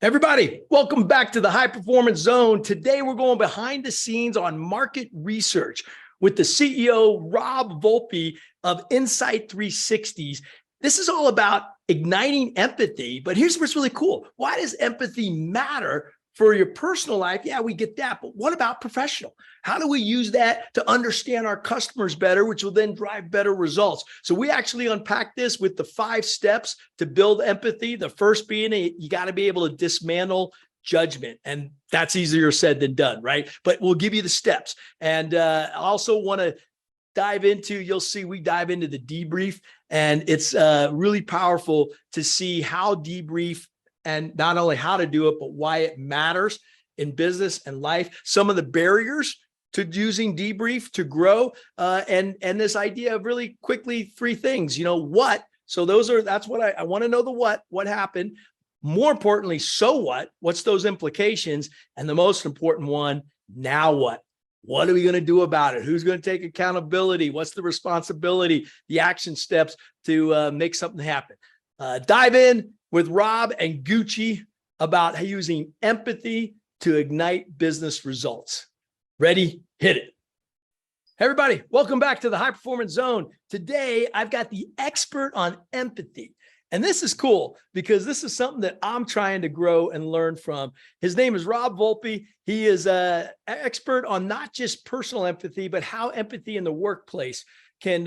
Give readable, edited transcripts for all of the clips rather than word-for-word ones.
Everybody, welcome back to the High Performance Zone. Today, we're going behind the scenes on market research with the CEO, Rob Volpe of Insight 360s. This is all about igniting empathy, but here's what's really cool. Why does empathy matter for your personal life? Yeah, we get that, but what about professional? How do we use that to understand our customers better, which will then drive better results? So we actually unpack this with the 5 steps to build empathy. The first being you got to be able to dismantle judgment. And that's easier said than done, right? But we'll give you the steps. And I also want to dive into, you'll see we dive into the debrief, and it's really powerful to see how debrief, and not only how to do it, but why it matters in business and life, some of the barriers to using debrief to grow, and this idea of really quickly 3 things, what, so that's what I want to know, the what happened, more importantly, so what's those implications, and the most important one, now what are we going to do about it? Who's going to take accountability? What's the responsibility, the action steps to make something happen? Dive in with Rob and Gucci about using empathy to ignite business results. Ready? Hit it. Hey everybody, welcome back to the High Performance Zone. Today, I've got the expert on empathy. And this is cool because this is something that I'm trying to grow and learn from. His name is Rob Volpe. He is an expert on not just personal empathy, but how empathy in the workplace can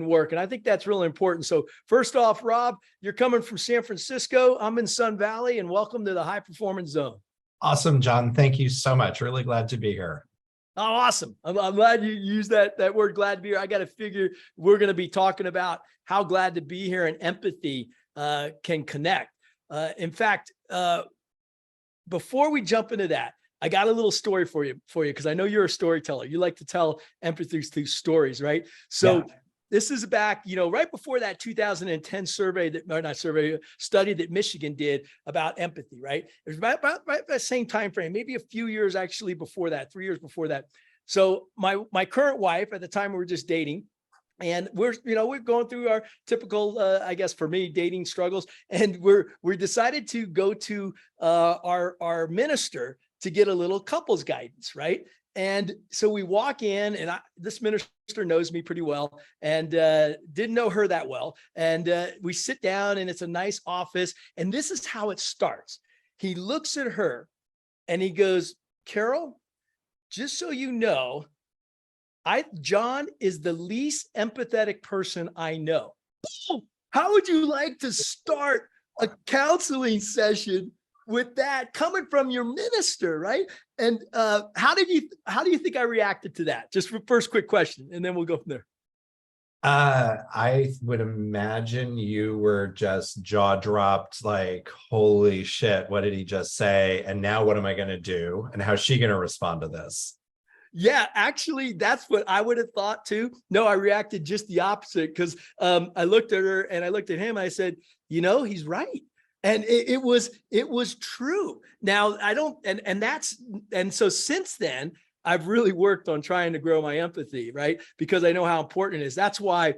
work. And I think that's really important. So first off, Rob, you're coming from San Francisco. I'm in Sun Valley, and welcome to the High Performance Zone. Awesome, John. Thank you so much. Really glad to be here. Oh, awesome. I'm glad you used that word, glad to be here. I got to figure we're going to be talking about how glad to be here and empathy can connect. In fact, before we jump into that, I got a little story for you, because I know you're a storyteller. You like to tell empathy through stories, right? So This is back, right before that 2010 study that Michigan did about empathy, right? It was about that same time frame, maybe a few years actually before that, 3 years before that. So my current wife, at the time we were just dating, and we're going through our typical, I guess for me, dating struggles, and we decided to go to our minister to get a little couples guidance, right? And so we walk in, and this minister knows me pretty well, and didn't know her that well. And we sit down, and it's a nice office. And this is how it starts. He looks at her and he goes, "Carol, just so you know, John is the least empathetic person I know." How would you like to start a counseling session with that coming from your minister, right? And how do you think I reacted to that? Just for first quick question, and then we'll go from there. I would imagine you were just jaw dropped, like, holy shit, what did he just say? And now what am I going to do? And how's she going to respond to this? Yeah, actually, that's what I would have thought too. No, I reacted just the opposite, because I looked at her and I looked at him. I said, he's right. And it was true. Now I don't, and so since then, I've really worked on trying to grow my empathy, right? Because I know how important it is. That's why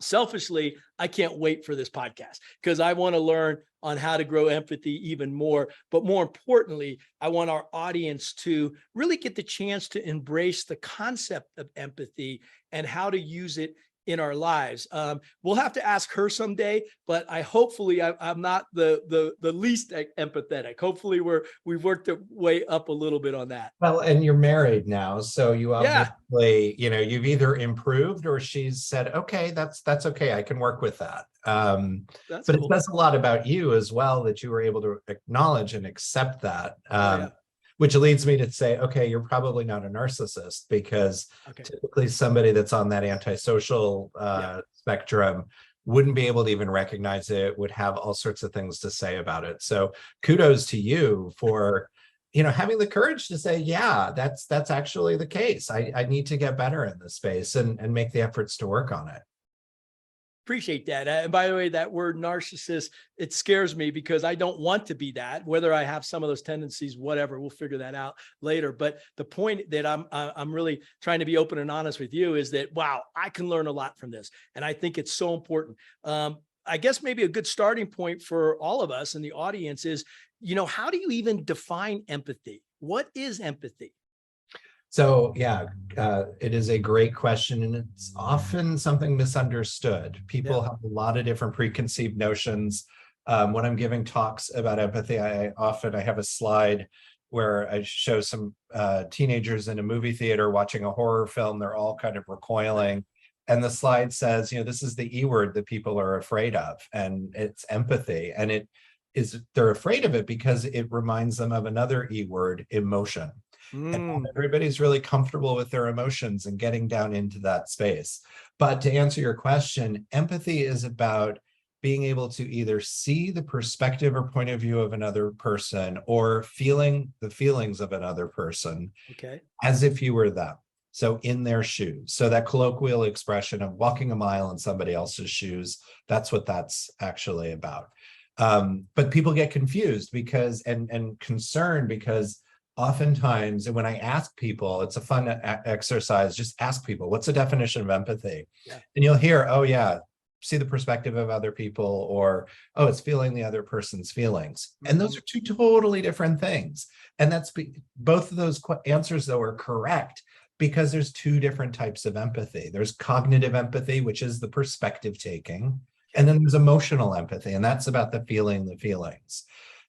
selfishly, I can't wait for this podcast, because I want to learn on how to grow empathy even more. But more importantly, I want our audience to really get the chance to embrace the concept of empathy and how to use it in our lives. We'll have to ask her someday, but I'm not the least empathetic. Hopefully we've worked our way up a little bit on that. Well, and you're married now, so you obviously, you've either improved or she's said, okay, that's okay, I can work with that. But cool. It says a lot about you as well that you were able to acknowledge and accept that. Which leads me to say, okay, you're probably not a narcissist, because typically somebody that's on that antisocial spectrum wouldn't be able to even recognize it, would have all sorts of things to say about it. So kudos to you for, having the courage to say, yeah, that's actually the case. I need to get better in this space and make the efforts to work on it. Appreciate that. And by the way, that word narcissist, it scares me, because I don't want to be that, whether I have some of those tendencies, whatever, we'll figure that out later. But the point that I'm really trying to be open and honest with you is that, wow, I can learn a lot from this. And I think it's so important. I guess maybe a good starting point for all of us in the audience is, how do you even define empathy? What is empathy? So yeah, it is a great question, and it's often something misunderstood. People have a lot of different preconceived notions. When I'm giving talks about empathy, I have a slide where I show some teenagers in a movie theater watching a horror film. They're all kind of recoiling. And the slide says, this is the E word that people are afraid of, and it's empathy. And they're afraid of it because it reminds them of another E word, emotion. And everybody's really comfortable with their emotions and getting down into that space. But to answer your question, empathy is about being able to either see the perspective or point of view of another person, or feeling the feelings of another person as if you were them. So in their shoes. So that colloquial expression of walking a mile in somebody else's shoes, that's what that's actually about. But people get confused because and concerned because oftentimes, and when I ask people, it's a fun exercise, just ask people, what's the definition of empathy? And you'll hear, oh yeah, see the perspective of other people, or, oh, it's feeling the other person's feelings. And those are two totally different things. And that's both of those answers though are correct, because there's two different types of empathy. There's cognitive empathy, which is the perspective taking. And then there's emotional empathy, and that's about the feelings.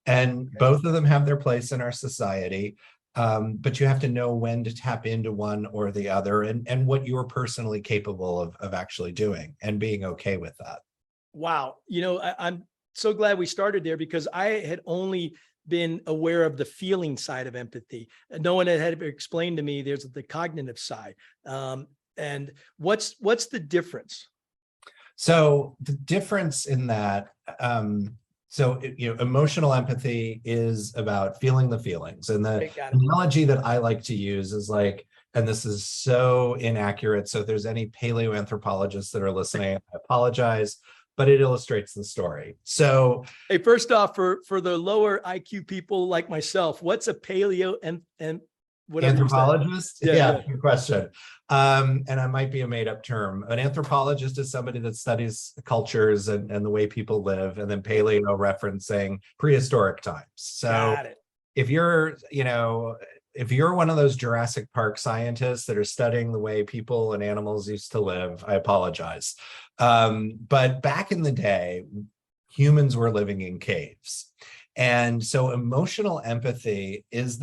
And both of them have their place in our society, but you have to know when to tap into one or the other, and what you're personally capable of actually doing and being okay with that. Wow. I'm so glad we started there, because I had only been aware of the feeling side of empathy. No one had explained to me there's the cognitive side. And what's the difference? So the difference in that, emotional empathy is about feeling the feelings. And the analogy that I like to use is like, and this is so inaccurate, so if there's any paleoanthropologists that are listening, I apologize, but it illustrates the story. So, hey, first off, for the lower IQ people like myself, what's a paleo and anthropologist? Yeah, good question. And it might be a made-up term. An anthropologist is somebody that studies cultures and the way people live, and then paleo referencing prehistoric times. So if you're one of those Jurassic Park scientists that are studying the way people and animals used to live, I apologize. But back in the day, humans were living in caves. And so emotional empathy is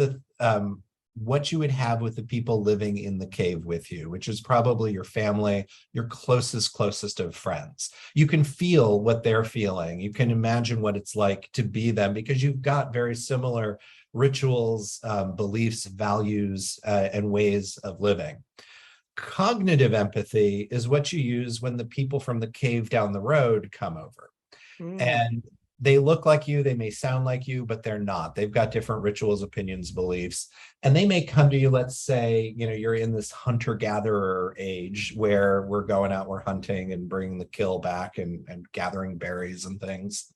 what you would have with the people living in the cave with you, which is probably your family, your closest of friends. You can feel what they're feeling. You can imagine what it's like to be them, because you've got very similar rituals, beliefs, values, and ways of living. Cognitive empathy is what you use when the people from the cave down the road come over. And they look like you, they may sound like you, but they're not. They've got different rituals, opinions, beliefs, and they may come to you. Let's say, you're in this hunter-gatherer age where we're going out, we're hunting and bringing the kill back and gathering berries and things.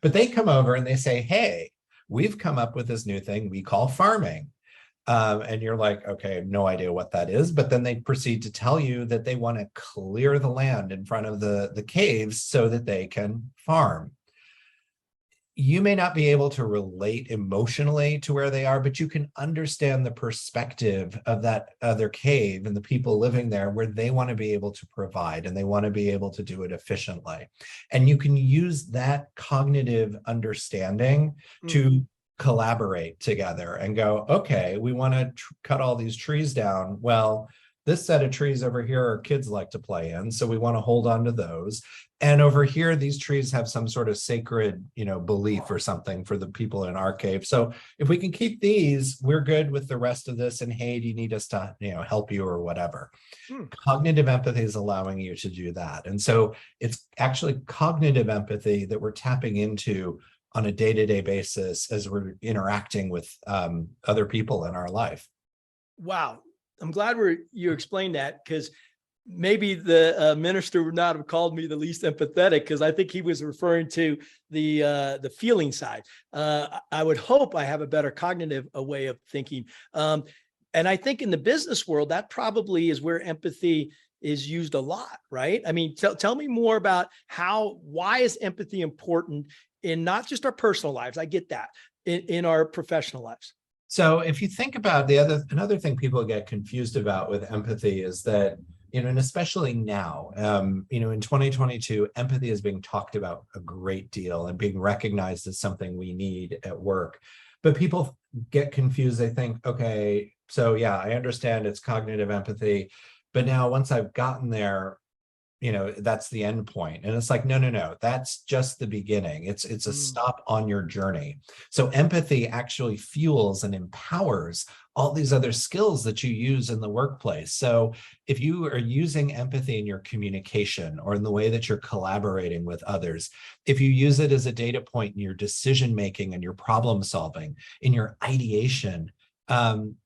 But they come over and they say, hey, we've come up with this new thing we call farming. And you're like, okay, I have no idea what that is. But then they proceed to tell you that they want to clear the land in front of the caves so that they can farm. You may not be able to relate emotionally to where they are, but you can understand the perspective of that other cave and the people living there, where they want to be able to provide and they want to be able to do it efficiently. And you can use that cognitive understanding to collaborate together and go, okay, we want to cut all these trees down. Well, this set of trees over here our kids like to play in, so we want to hold on to those. And over here, these trees have some sort of sacred, belief or something for the people in our cave. So if we can keep these, we're good with the rest of this. And hey, do you need us to, help you or whatever? Cognitive empathy is allowing you to do that. And so it's actually cognitive empathy that we're tapping into on a day-to-day basis as we're interacting with other people in our life. Wow. I'm glad you explained that, because maybe the minister would not have called me the least empathetic, because I think he was referring to the feeling side. I would hope I have a better cognitive way of thinking. And I think in the business world, that probably is where empathy is used a lot, right? I mean, tell me more about why is empathy important in not just our personal lives? I get that. in our professional lives? So if you think about another thing people get confused about with empathy is that, and especially now, in 2022, empathy is being talked about a great deal and being recognized as something we need at work. But people get confused. They think, okay, so yeah, I understand it's cognitive empathy, but now once I've gotten there, that's the end point. And it's like, no, that's just the beginning. It's a stop on your journey. So empathy actually fuels and empowers all these other skills that you use in the workplace. So if you are using empathy in your communication or in the way that you're collaborating with others, if you use it as a data point in your decision making and your problem solving, in your ideation,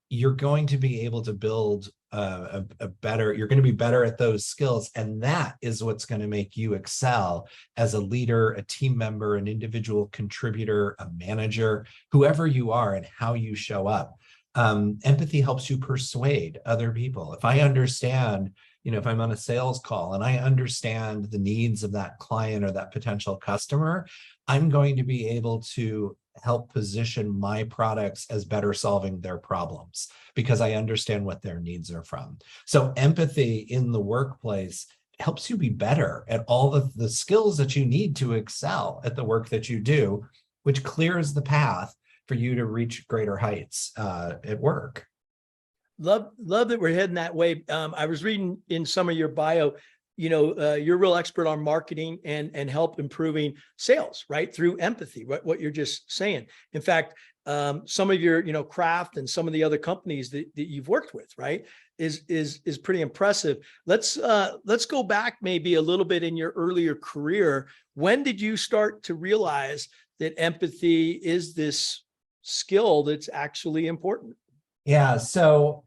you're going to be able to build you're going to be better at those skills. And that is what's going to make you excel as a leader, a team member, an individual contributor, a manager, whoever you are and how you show up. Empathy helps you persuade other people. If I understand, if I'm on a sales call and I understand the needs of that client or that potential customer, I'm going to be able to help position my products as better solving their problems because I understand what their needs are from. So empathy in the workplace helps you be better at all of the skills that you need to excel at the work that you do, which clears the path for you to reach greater heights at work. Love that we're heading that way. I was reading in some of your bio, you're a real expert on marketing and help improving sales, right? Through empathy, what you're just saying. In fact, some of your, craft and some of the other companies that you've worked with, right, is pretty impressive. Let's go back maybe a little bit in your earlier career. When did you start to realize that empathy is this skill that's actually important? Yeah, so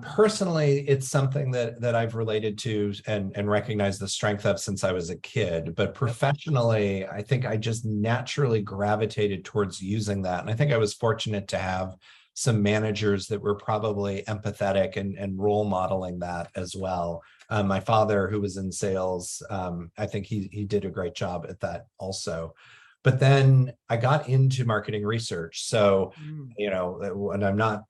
personally, it's something that I've related to and recognized the strength of since I was a kid. But professionally, I think I just naturally gravitated towards using that. And I think I was fortunate to have some managers that were probably empathetic and role modeling that as well. My father, who was in sales, I think he did a great job at that also. But then I got into marketing research. So, and I'm not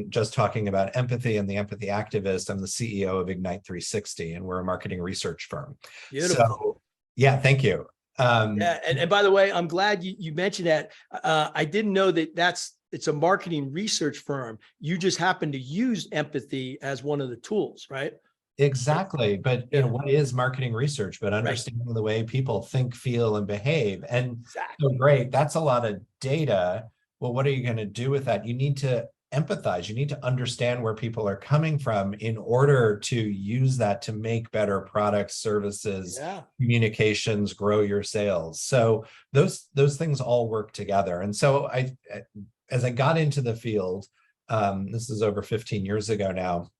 just talking about empathy and the empathy activist, I'm the CEO of IGNITIE 360, and we're a marketing research firm. Beautiful. So, yeah, thank you. Yeah, and by the way, I'm glad you mentioned that. I didn't know that it's a marketing research firm. You just happen to use empathy as one of the tools, right? Exactly. But what is marketing research? But understanding the way people think, feel, and behave. And so great, that's a lot of data. Well, what are you going to do with that? You need to empathize. You need to understand where people are coming from in order to use that to make better products, services, communications, grow your sales. So those things all work together. And so as I got into the field, this is over 15 years ago now,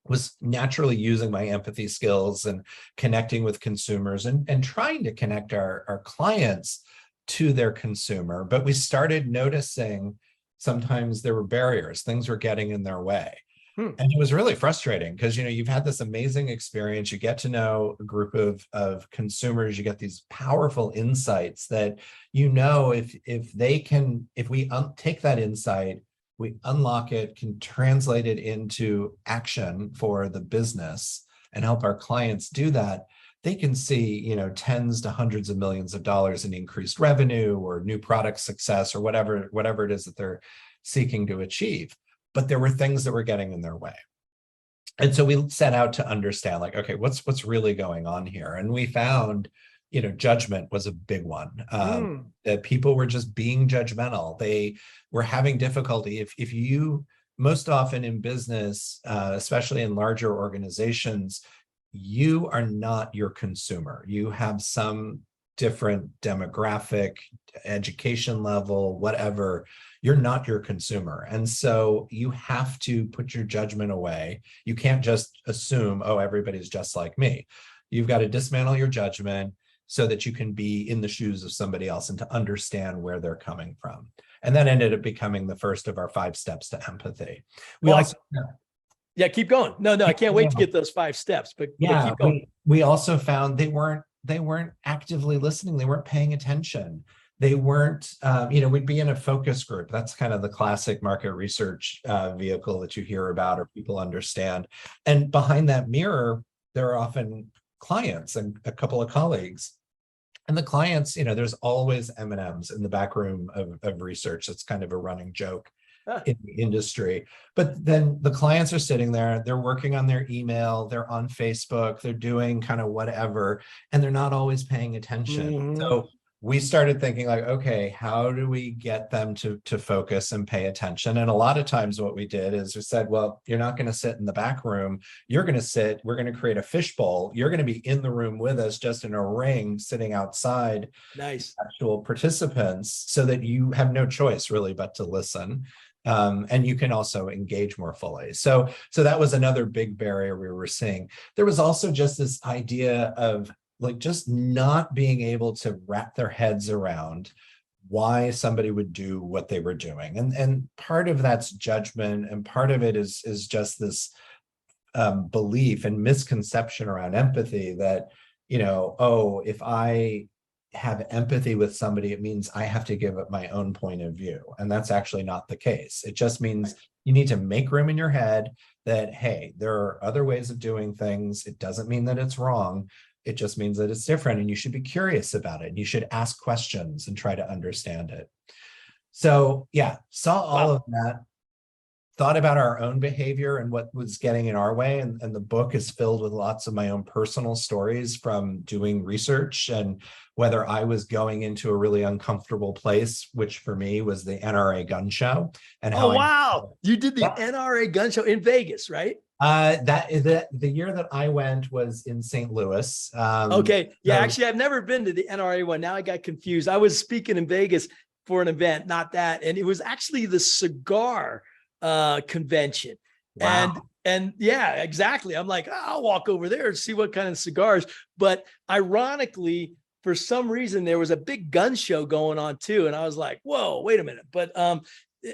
was naturally using my empathy skills and connecting with consumers and trying to connect our clients to their consumer. But we started noticing sometimes there were barriers, things were getting in their way. And it was really frustrating because, you've had this amazing experience, you get to know a group of consumers, you get these powerful insights that, if we take that insight, we unlock it, can translate it into action for the business and help our clients do that, they can see, tens to hundreds of millions of dollars in increased revenue or new product success or whatever it is that they're seeking to achieve. But there were things that were getting in their way. And so we set out to understand, okay, what's really going on here? And we found, judgment was a big one. That people were just being judgmental. They were having difficulty. If you, most often in business, especially in larger organizations, you are not your consumer. You have some different demographic, education level, whatever. You're not your consumer. And so you have to put your judgment away. You can't just assume, oh, everybody's just like me. You've got to dismantle your judgment so that you can be in the shoes of somebody else and to understand where they're coming from. And that ended up becoming the first of our 5 steps to empathy. Keep going. No, I can't wait to get those 5 steps, but keep going. We also found they weren't actively listening. They weren't paying attention. they weren't, we'd be in a focus group. That's kind of the classic market research vehicle that you hear about or people understand. And behind that mirror, there are often clients and a couple of colleagues. And the clients, there's always M&Ms in the back room of research. That's kind of a running joke in the industry. But then the clients are sitting there, they're working on their email, they're on Facebook, they're doing kind of whatever, and they're not always paying attention. So we started thinking like, okay, how do we get them to focus and pay attention? And a lot of times what we did is we said, well, you're not going to sit in the back room. You're going to sit, we're going to create a fishbowl. You're going to be in the room with us, just in a ring, sitting outside. Nice. Actual participants, so that you have no choice really but to listen. And you can also engage more fully. So that was another big barrier we were seeing. There was also just this idea of like just not being able to wrap their heads around why somebody would do what they were doing. And part of that's judgment, and part of it is just this belief and misconception around empathy that, oh, if I have empathy with somebody, it means I have to give up my own point of view. And that's actually not the case. It just means you need to make room in your head that, hey, there are other ways of doing things. It doesn't mean that it's wrong. It just means that it's different, and you should be curious about it. You should ask questions and try to understand it. So yeah, saw all of that, thought about our own behavior and what was getting in our way. And the book is filled with lots of my own personal stories from doing research, and whether I was going into a really uncomfortable place, which for me was the NRA gun show. And how wow. You did the NRA gun show in Vegas, right? The year that I went was in St. Louis. Okay. Yeah, actually, I've never been to the NRA one. Now I got confused. I was speaking in Vegas for an event, not that. And it was actually the cigar convention. Wow. And yeah, exactly. I'm like, I'll walk over there and see what kind of cigars. But ironically, for some reason, there was a big gun show going on too. And I was like, whoa, wait a minute. But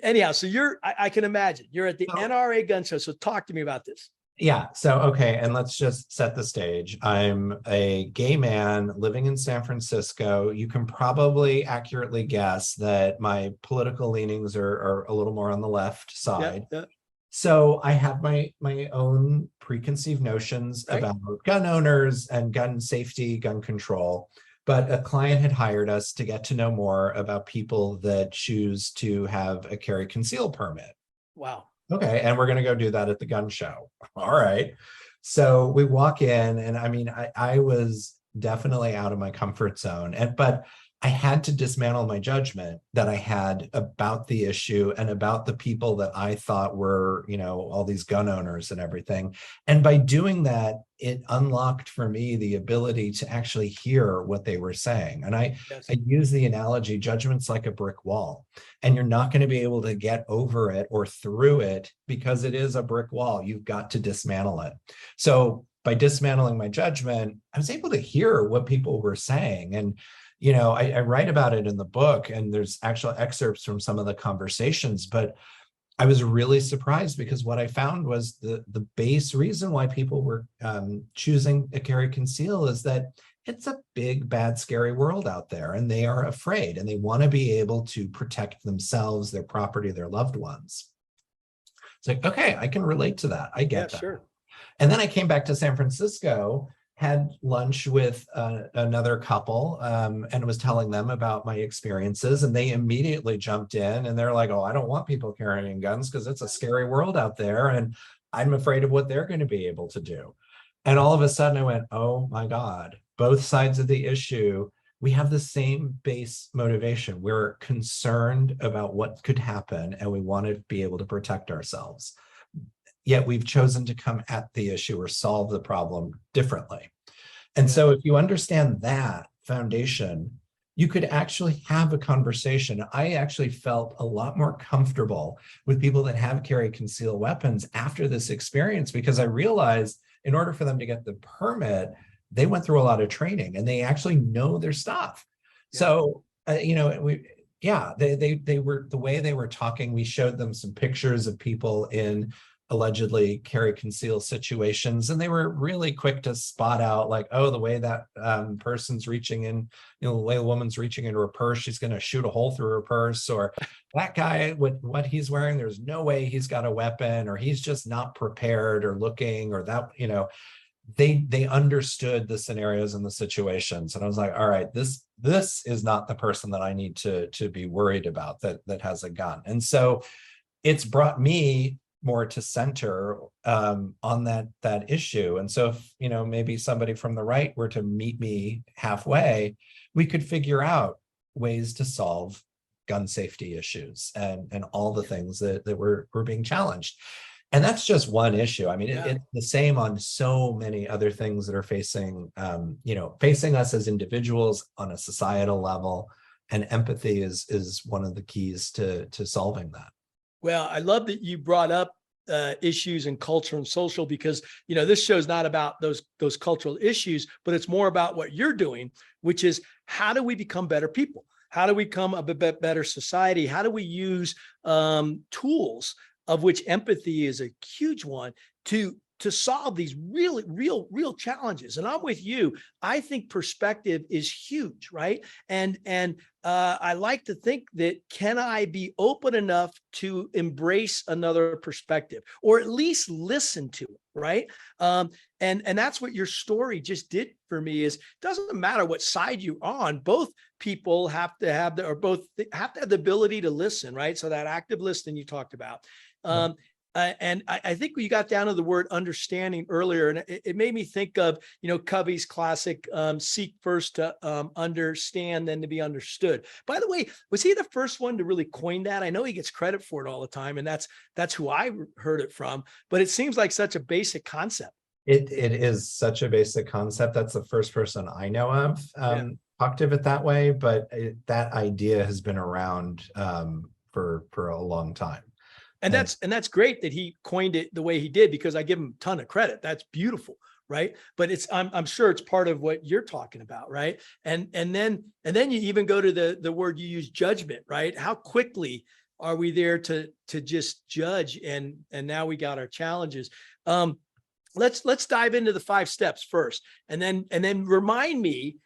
anyhow, so I can imagine you're at the NRA gun show. So talk to me about this. Yeah. So, okay. And let's just set the stage. I'm a gay man living in San Francisco. You can probably accurately guess that my political leanings are a little more on the left side. Yeah. So I have my own preconceived notions about gun owners and gun safety, gun control. But a client had hired us to get to know more about people that choose to have a carry conceal permit. Wow. Okay, and we're going to go do that at the gun show. All right. So we walk in, and I mean, I was definitely out of my comfort zone, but I had to dismantle my judgment that I had about the issue and about the people that I thought were, all these gun owners and everything. And by doing that, it unlocked for me the ability to actually hear what they were saying. And I use the analogy, judgment's like a brick wall, and you're not going to be able to get over it or through it because it is a brick wall. You've got to dismantle it. So by dismantling my judgment, I was able to hear what people were saying. And I write about it in the book, and there's actual excerpts from some of the conversations, but I was really surprised because what I found was the base reason why people were choosing a carry conceal is that it's a big, bad, scary world out there, and they are afraid, and they want to be able to protect themselves, their property, their loved ones. It's like, okay, I can relate to that. I get that. Sure. And then I came back to San Francisco, had lunch with another couple, and was telling them about my experiences, and they immediately jumped in, and they're like, oh, I don't want people carrying guns because it's a scary world out there, and I'm afraid of what they're going to be able to do. And all of a sudden I went, oh my God, both sides of the issue, we have the same base motivation. We're concerned about what could happen, and we want to be able to protect ourselves. Yet we've chosen to come at the issue or solve the problem differently. And so if you understand that foundation, you could actually have a conversation. I actually felt a lot more comfortable with people that have carry concealed weapons after this experience, because I realized in order for them to get the permit, they went through a lot of training and they actually know their stuff. Yeah. So, they were, the way they were talking, we showed them some pictures of people in allegedly carry conceal situations, and they were really quick to spot out, like, oh, the way that person's reaching in, the way the woman's reaching into her purse, she's going to shoot a hole through her purse, or that guy with what he's wearing, there's no way he's got a weapon, or he's just not prepared or looking, or that, they understood the scenarios and the situations. And I was like, all right, this is not the person that I need to be worried about that has a gun. And so it's brought me more to center on that issue. And so if, maybe somebody from the right were to meet me halfway, we could figure out ways to solve gun safety issues and all the things that were being challenged. And that's just one issue. I mean, it's the same on so many other things that are facing us as individuals on a societal level. And empathy is one of the keys to solving that. Well, I love that you brought up issues in culture and social, because, this show's not about those cultural issues, but it's more about what you're doing, which is, how do we become better people? How do we become a better society? How do we use tools, of which empathy is a huge one, to solve these real challenges? And I'm with you. I think perspective is huge, right? And I like to think that, can I be open enough to embrace another perspective, or at least listen to it, right? And that's what your story just did for me. Is, doesn't matter what side you're on, both people have to have the ability to listen, right? So that active listening you talked about. And I think you got down to the word understanding earlier, and it made me think of, Covey's classic, seek first to understand, then to be understood. By the way, was he the first one to really coin that? I know he gets credit for it all the time, and that's who I heard it from, but it seems like such a basic concept. It is such a basic concept. That's the first person I know of talked of it that way, but that idea has been around for a long time. And that's great that he coined it the way he did, because I give him a ton of credit. That's beautiful, right? But I'm sure it's part of what you're talking about, right? And then you even go to the word you use, judgment, right? How quickly are we there to just judge? And now we got our challenges. Let's dive into the 5 steps first, and then remind me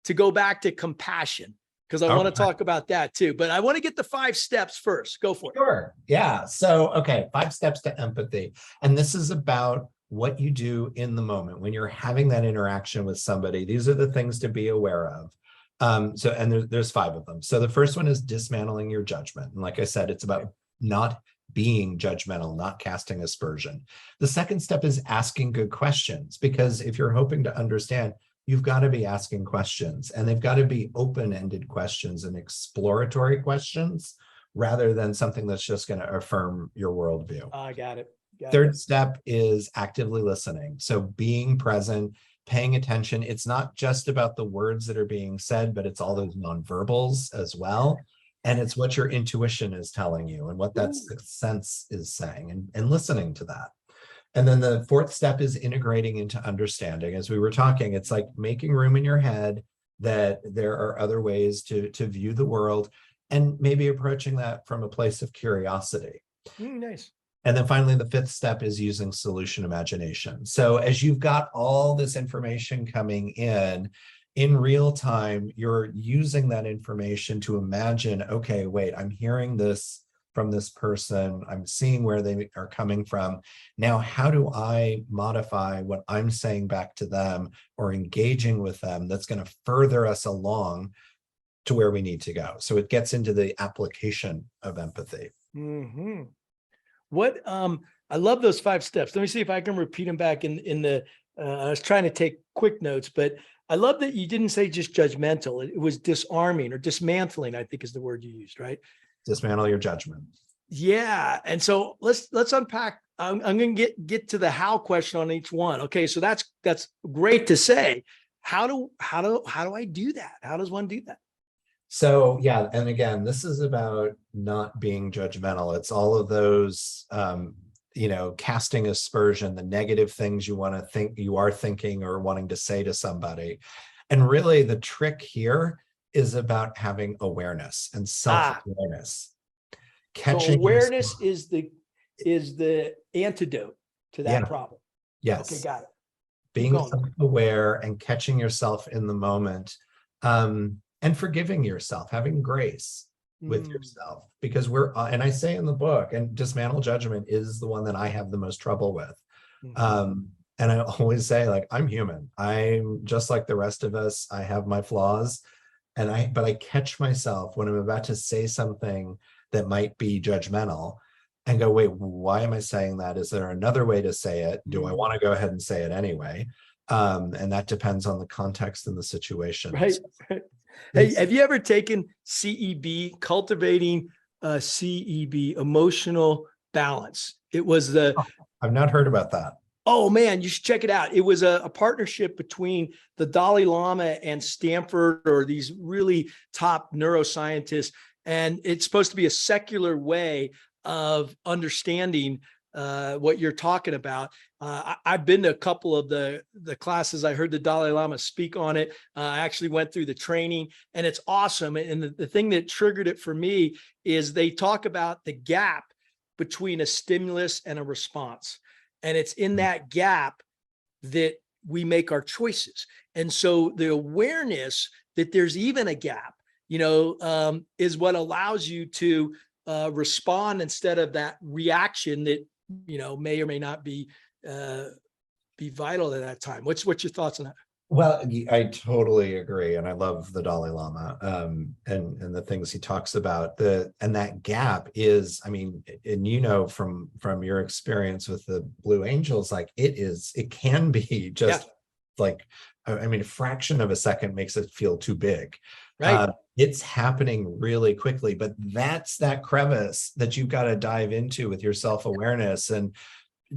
to go back to compassion, because I want to talk about that too. But I want to get the 5 steps first. Go for it. Sure. Yeah. So, 5 steps to empathy. And this is about what you do in the moment when you're having that interaction with somebody. These are the things to be aware of. And there's 5 of them. So the first one is dismantling your judgment. And like I said, it's about not being judgmental, not casting aspersion. The second step is asking good questions, because if you're hoping to understand, you've got to be asking questions, and they've got to be open-ended questions and exploratory questions, rather than something that's just going to affirm your worldview. I got it. Third step is actively listening. So being present, paying attention. It's not just about the words that are being said, but it's all those nonverbals as well. And it's what your intuition is telling you and what that sixth sense is saying, and listening to that. And then the 4th step is integrating into understanding. As we were talking, it's like making room in your head that there are other ways to view the world, and maybe approaching that from a place of curiosity. Nice. And then finally, the 5th step is using solution imagination. So as you've got all this information coming in real time, you're using that information to imagine, okay, wait, I'm hearing this from this person. I'm seeing where they are coming from. Now, how do I modify what I'm saying back to them, or engaging with them, that's going to further us along to where we need to go? So it gets into the application of empathy. Mm-hmm. What I love those 5 steps. Let me see if I can repeat them back in the. I was trying to take quick notes, but I love that you didn't say just judgmental. It was disarming, or dismantling, I think is the word you used, right? Dismantle your judgment. Yeah. And so let's unpack. I'm going to get to the how question on each one. Okay. So that's great to say. How do I do that? How does one do that? So, yeah. And again, this is about not being judgmental. It's all of those, casting aspersion, the negative things you are thinking or wanting to say to somebody. And really the trick here is about having awareness and self-awareness. So awareness is the is the antidote to that problem. Yes. Okay, got it. Being self-aware and catching yourself in the moment, and forgiving yourself, having grace with yourself, because and I say in the book, and dismantle judgment is the one that I have the most trouble with. And I always say, like, I'm human. I'm just like the rest of us. I have my flaws, but I catch myself when I'm about to say something that might be judgmental and go, wait, why am I saying that? Is there another way to say it? Do I want to go ahead and say it anyway? And that depends on the context and the situation. Right. Hey, have you ever taken CEB, cultivating CEB, emotional balance? It was I've not heard about that. Oh man, you should check it out. It was a partnership between the Dalai Lama and Stanford, or these really top neuroscientists. And it's supposed to be a secular way of understanding what you're talking about. I've been to a couple of the classes. I heard the Dalai Lama speak on it. I actually went through the training, and it's awesome. And the thing that triggered it for me is they talk about the gap between a stimulus and a response. And it's in that gap that we make our choices. And so the awareness that there's even a gap, is what allows you to respond instead of that reaction that, may or may not be vital at that time. What's your thoughts on that? Well, I totally agree. And I love the Dalai Lama and the things he talks about. And that gap is, I mean, and from your experience with the Blue Angels, like it can be just like, I mean, a fraction of a second makes it feel too big. Right. It's happening really quickly, but that's that crevice that you've got to dive into with your self-awareness and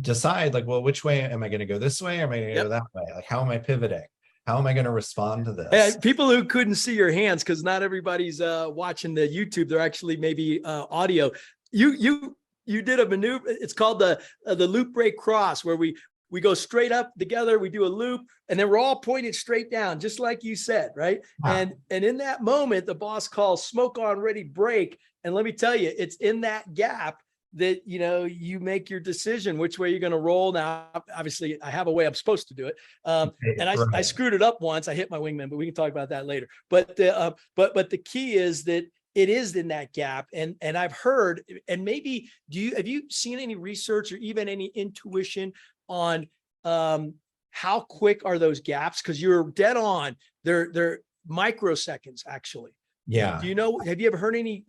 decide, like, well, which way am I going to go? This way? Or am I going to go that way? Like, how am I pivoting? How am I going to respond to this? And people who couldn't see your hands, because not everybody's watching the YouTube, they're actually maybe audio. You did a maneuver. It's called the loop break cross, where we go straight up together. We do a loop, and then we're all pointed straight down, just like you said, right? Wow. And in that moment, the boss calls smoke on, ready, break. And let me tell you, it's in that gap that, you make your decision which way you're going to roll. Now, obviously I have a way I'm supposed to do it. And I screwed it up once. I hit my wingman, but we can talk about that later. But the key is that it is in that gap. And I've heard, and maybe have you seen any research or even any intuition on how quick are those gaps? Because you're dead on. They're microseconds, actually. Yeah. Do you know, have you ever heard any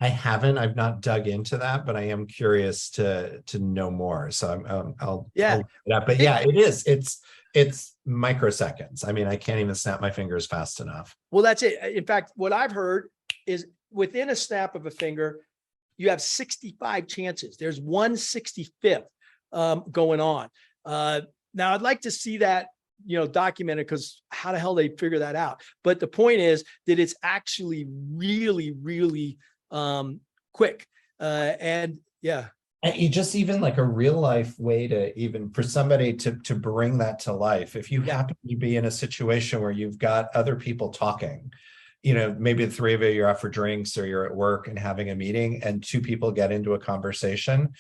I haven't. I've not dug into that, but I am curious to know more. So I'll but yeah, it is. It's microseconds. I mean, I can't even snap my fingers fast enough. Well, that's it. In fact, what I've heard is within a snap of a finger, you have 65 chances. There's 1/65th going on. Now, I'd like to see that documented, because how the hell they figure that out? But the point is that it's actually really, really quick. And you just, even like a real life way to, even for somebody to bring that to life, if you happen to be in a situation where you've got other people talking, maybe the three of you're out for drinks, or you're at work and having a meeting, and two people get into a conversation,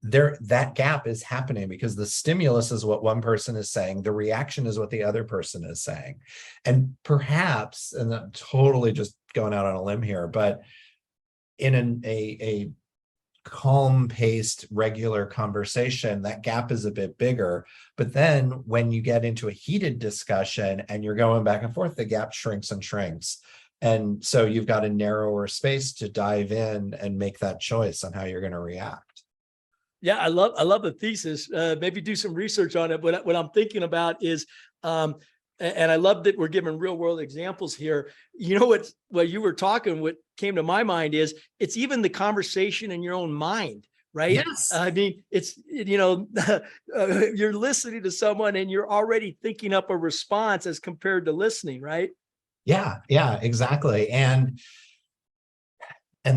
that gap is happening because the stimulus is what one person is saying, the reaction is what the other person is saying. And perhaps, and I'm totally just going out on a limb here, but in a calm-paced, regular conversation, that gap is a bit bigger. But then when you get into a heated discussion and you're going back and forth, the gap shrinks and shrinks. And so you've got a narrower space to dive in and make that choice on how you're going to react. Yeah, I love the thesis. Maybe do some research on it. But what I'm thinking about is, and I love that we're giving real world examples here. What you were talking, what came to my mind is, it's even the conversation in your own mind, right? Yes. I mean, it's, you're listening to someone and you're already thinking up a response as compared to listening, right? Yeah, exactly. And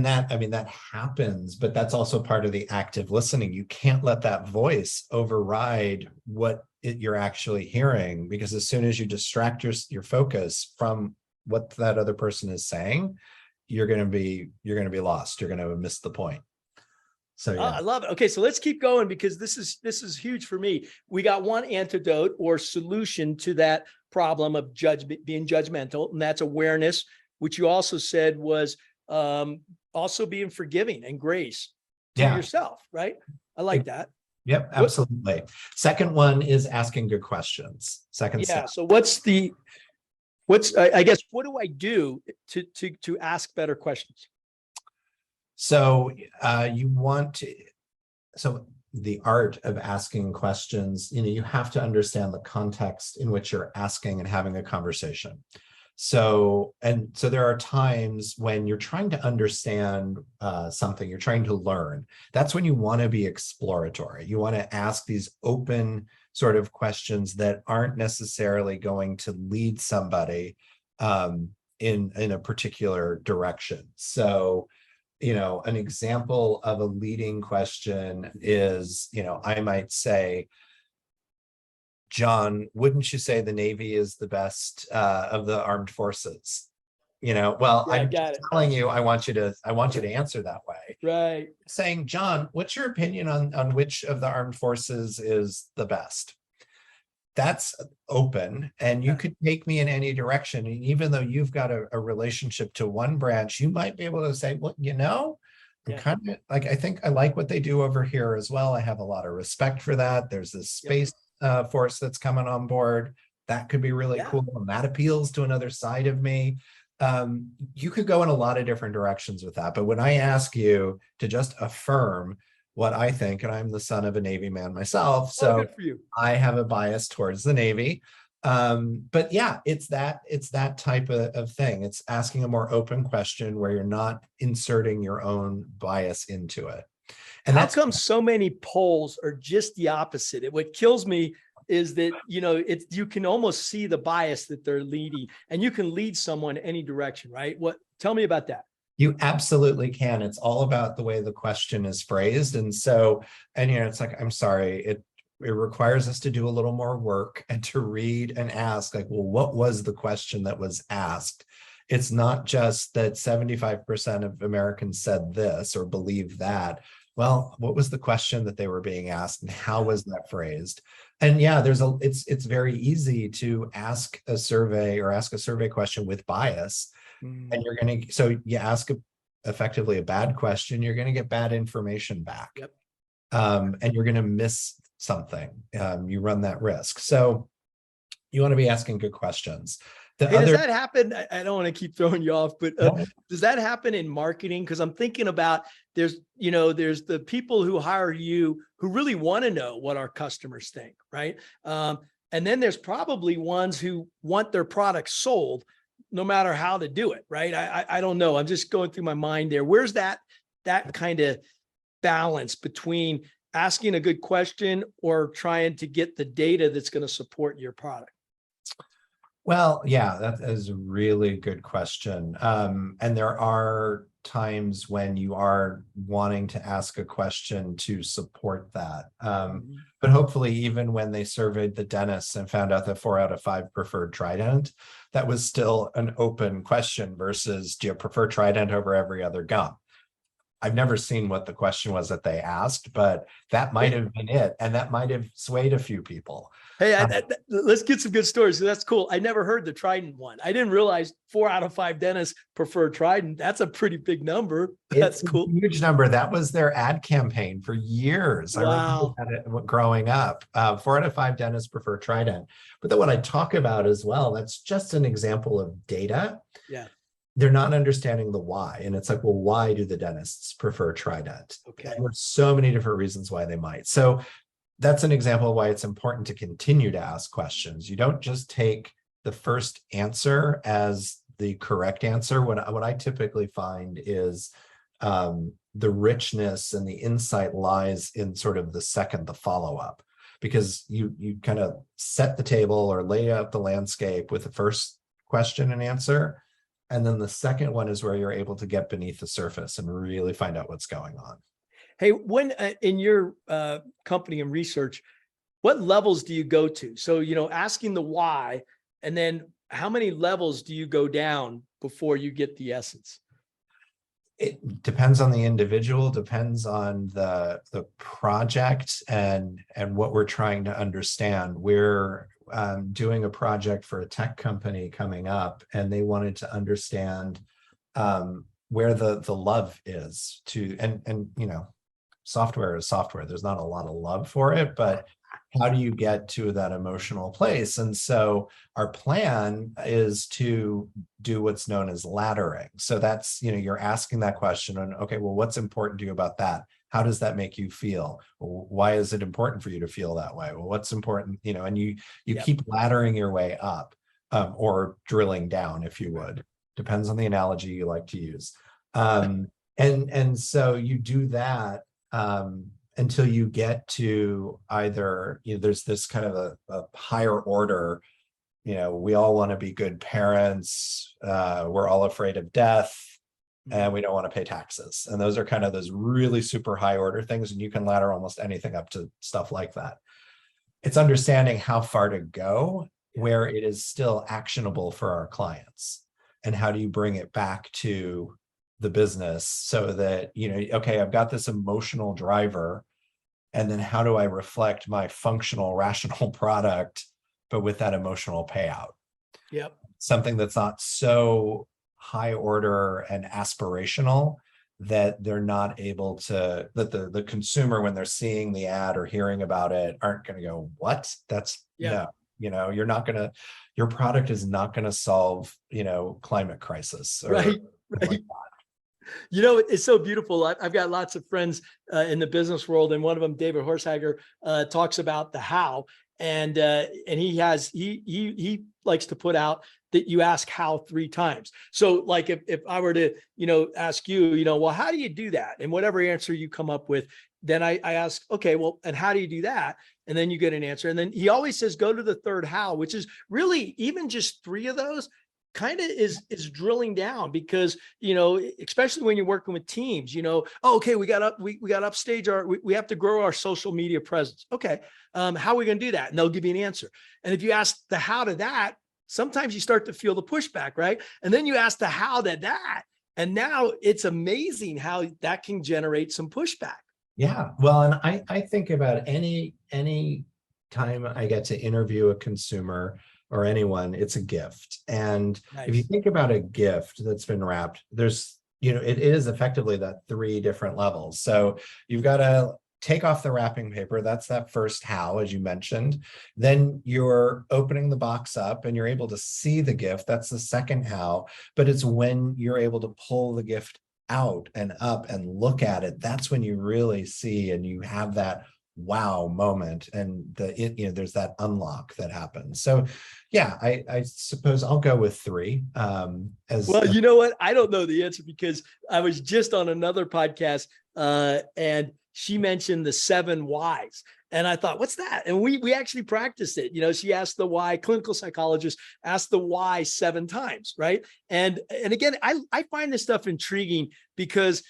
that, I mean, that happens, but that's also part of the active listening. You can't let that voice override what you're actually hearing, because as soon as you distract your focus from what that other person is saying, you're going to be lost. You're going to miss the point. So yeah, I love it. Okay, so let's keep going because this is huge for me. We got one antidote or solution to that problem of being judgmental, and that's awareness, which you also said was also being forgiving and grace to yourself, right? I like that. Yep, absolutely. Second one is asking good questions. Second step. So I guess, what do I do to ask better questions? So you want to, so the art of asking questions, you have to understand the context in which you're asking and having a conversation. So there are times when you're trying to understand something, you're trying to learn. That's when you want to be exploratory. You want to ask these open sort of questions that aren't necessarily going to lead somebody in a particular direction. So, an example of a leading question is, I might say, John, wouldn't you say the Navy is the best of the armed forces? I'm telling you, I want you to answer that way. Right. Saying, John, what's your opinion on which of the armed forces is the best? That's open, and you could take me in any direction. And even though you've got a relationship to one branch, you might be able to say, well, I'm kind of like, I think I like what they do over here as well. I have a lot of respect for that. There's this space force that's coming on board. That could be really cool. And that appeals to another side of me. You could go in a lot of different directions with that. But when I ask you to just affirm what I think, and I'm the son of a Navy man myself, so good for you. I have a bias towards the Navy. But yeah, it's that type of thing. It's asking a more open question where you're not inserting your own bias into it. And how come so many polls are just the opposite? What kills me is that, you can almost see the bias that they're leading, and you can lead someone any direction, right? Tell me about that. You absolutely can. It's all about the way the question is phrased. And so, it's like, I'm sorry, it requires us to do a little more work and to read and ask, like, well, what was the question that was asked? It's not just that 75% of Americans said this or believe that. Well, what was the question that they were being asked, and how was that phrased? And it's very easy to ask a survey question with bias. And you ask effectively a bad question, you're going to get bad information back. Yep. And you're going to miss something. You run that risk. So you want to be asking good questions. Does that happen? I don't want to keep throwing you off, but does that happen in marketing? Because I'm thinking about there's the people who hire you who really want to know what our customers think, right? And then there's probably ones who want their products sold no matter how to do it, right? I don't know. I'm just going through my mind there. Where's that kind of balance between asking a good question or trying to get the data that's going to support your product? Well, yeah, that is a really good question. And there are times when you are wanting to ask a question to support that. But hopefully, even when they surveyed the dentists and found out that 4 out of 5 preferred Trident, that was still an open question versus, do you prefer Trident over every other gum? I've never seen what the question was that they asked, but that might have been it. And that might have swayed a few people. Hey, let's get some good stories. So that's cool. I never heard the Trident one. I didn't realize 4 out of 5 dentists prefer Trident. That's a pretty big number. That's cool. A huge number. That was their ad campaign for years. Wow. I remember that growing up. 4 out of 5 dentists prefer Trident. But then what I talk about as well, that's just an example of data. Yeah. They're not understanding the why. And it's like, well, why do the dentists prefer Trident? Okay. And there's so many different reasons why they might. So that's an example of why it's important to continue to ask questions. You don't just take the first answer as the correct answer. What I typically find is the richness and the insight lies in sort of the follow-up, because you kind of set the table or lay out the landscape with the first question and answer. And then the second one is where you're able to get beneath the surface and really find out what's going on. Hey, when in your company and research, what levels do you go to? So, asking the why, and then how many levels do you go down before you get the essence? It depends on the individual, depends on the project and what we're trying to understand. We're doing a project for a tech company coming up, and they wanted to understand where the love is to, and you know, software is software. There's not a lot of love for it, but how do you get to that emotional place? And so our plan is to do what's known as laddering. So that's, you know, you're asking that question on, okay, well, what's important to you about that? How does that make you feel? Why is it important for you to feel that way? Well, what's important, you know, and you keep laddering your way up, or drilling down, if you would. Depends on the analogy you like to use. And so you do that until you get to either, you know, there's this kind of a higher order, you know, we all want to be good parents, we're all afraid of death, and we don't want to pay taxes. And those are kind of those really super high order things, and you can ladder almost anything up to stuff like that. It's understanding how far to go where it is still actionable for our clients, and how do you bring it back to the business so that, you know, okay, I've got this emotional driver, and then how do I reflect my functional, rational product, but with that emotional payout? Yep. Something that's not so high order and aspirational that they're not able to, that the consumer, when they're seeing the ad or hearing about it, aren't going to go, what? That's, no, you know, you're not going to, your product is not going to solve, you know, climate crisis. Or right. like You know, it's so beautiful. I've got lots of friends in the business world, and one of them, David Horsager, talks about the how, and he likes to put out that you ask how 3 times. So, like if I were to, you know, ask you, you know, well, how do you do that? And whatever answer you come up with, then I ask, okay, well, and how do you do that? And then you get an answer. And then he always says, go to the third how, which is really even just 3 of those kind of is drilling down, because, you know, especially when you're working with teams, you know, oh, okay, we got upstage we have to grow our social media presence. Okay. How are we going to do that? And they'll give you an answer. And if you ask the how to that, sometimes you start to feel the pushback, right? And then you ask the how to that, and now it's amazing how that can generate some pushback. Yeah. Well, and I think about any time I get to interview a consumer or anyone, it's a gift. And if you think about a gift that's been wrapped, there's, you know, it is effectively that 3 different levels. So you've got to take off the wrapping paper. That's that first how, as you mentioned. Then you're opening the box up and you're able to see the gift. That's the second how. But it's when you're able to pull the gift out and up and look at it, that's when you really see, and you have that wow moment, and you know, there's that unlock that happens. So yeah, I suppose I'll go with 3. Well, you know what? I don't know the answer, because I was just on another podcast and she mentioned the 7 whys. And I thought, what's that? And we actually practiced it. You know, she asked the why, clinical psychologist asked the why 7 times, right? And again, I find this stuff intriguing, because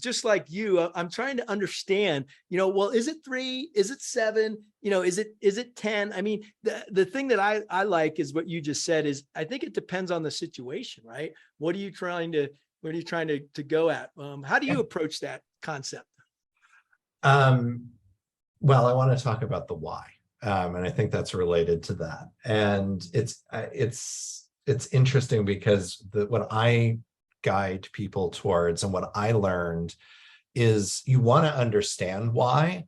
just like you, I'm trying to understand, you know, well, is it 3? Is it 7? You know, is it 10? I mean, the thing that I like is what you just said is, I think it depends on the situation, right? What are you trying to go at? How do you approach that concept? Well, I want to talk about the why. And I think that's related to that. And it's interesting, because what I guide people towards, and what I learned, is you want to understand why,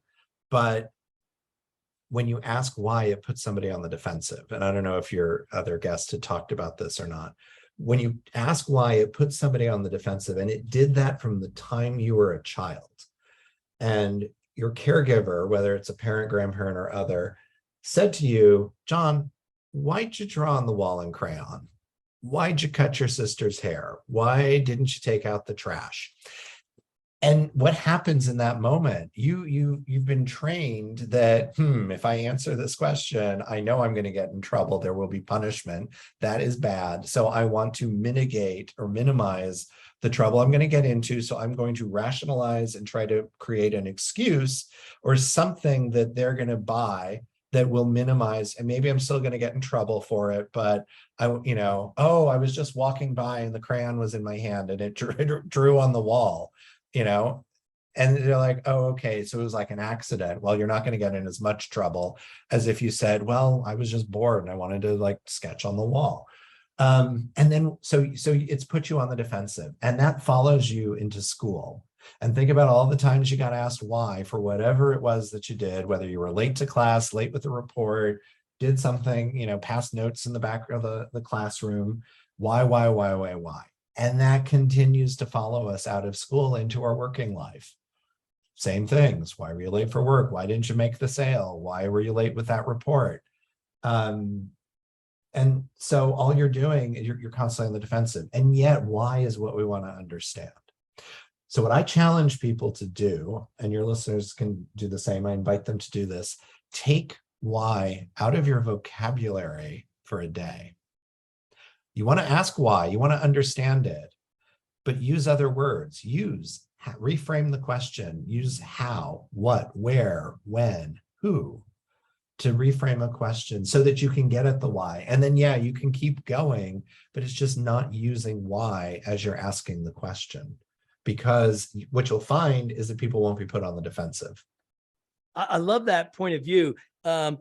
but when you ask why, it puts somebody on the defensive. And I don't know if your other guest had talked about this or not. When you ask why, it puts somebody on the defensive, and it did that from the time you were a child. And your caregiver, whether it's a parent, grandparent, or other, said to you, John, why'd you draw on the wall in crayon? Why'd you cut your sister's hair? Why didn't you take out the trash? And what happens in that moment? You've been trained that, if I answer this question, I know I'm going to get in trouble. There will be punishment. That is bad. So I want to mitigate or minimize the trouble I'm going to get into. So I'm going to rationalize and try to create an excuse or something that they're going to buy that will minimize, and maybe I'm still going to get in trouble for it, but oh, I was just walking by and the crayon was in my hand and it drew on the wall, and they're like, oh, okay, so it was like an accident. Well, you're not going to get in as much trouble as if you said, well, I was just bored and I wanted to like sketch on the wall. And then, so it's put you on the defensive, and that follows you into school. And think about all the times you got asked why for whatever it was that you did, whether you were late to class, late with the report, did something, passed notes in the back of the classroom. Why? And that continues to follow us out of school into our working life. Same things. Why were you late for work? Why didn't you make the sale? Why were you late with that report? And so all you're doing is you're constantly on the defensive. And yet, why is what we want to understand. So what I challenge people to do, and your listeners can do the same, I invite them to do this, take why out of your vocabulary for a day. You want to ask why, you want to understand it, but use other words. Reframe the question, use how, what, where, when, who, to reframe a question so that you can get at the why. And then, yeah, you can keep going, but it's just not using why as you're asking the question. Because what you'll find is that people won't be put on the defensive. I love that point of view. I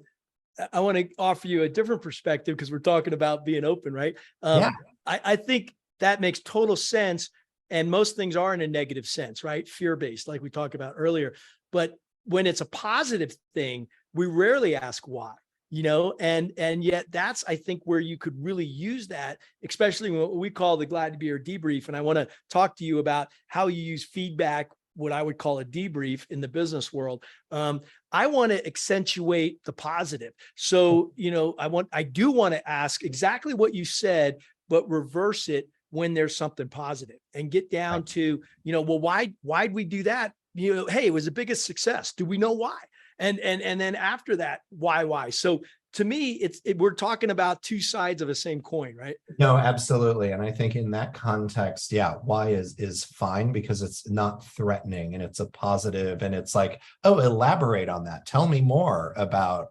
want to offer you a different perspective because we're talking about being open, right? Yeah. I think that makes total sense. And most things are in a negative sense, right? Fear-based, like we talked about earlier. But when it's a positive thing, we rarely ask why. And yet that's, I think, where you could really use that, especially what we call the glad to be here debrief. And I want to talk to you about how you use feedback, what I would call a debrief in the business world. I want to accentuate the positive. So, I do want to ask exactly what you said, but reverse it when there's something positive and get down to, well, why'd we do that? Hey, it was the biggest success. Do we know why? And then after that, why? So to me, we're talking about two sides of the same coin, right? No, absolutely. And I think in that context, yeah, why is fine because it's not threatening and it's a positive, and it's like, oh, elaborate on that. Tell me more about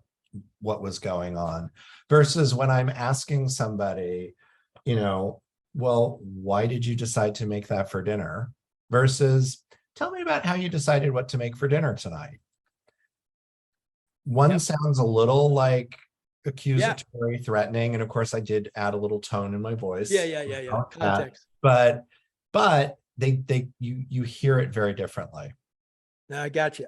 what was going on, versus when I'm asking somebody, well, why did you decide to make that for dinner? Versus, tell me about how you decided what to make for dinner tonight. One sounds a little like accusatory, threatening, and of course I did add a little tone in my voice. Yeah. Context. But you hear it very differently. No, I got you.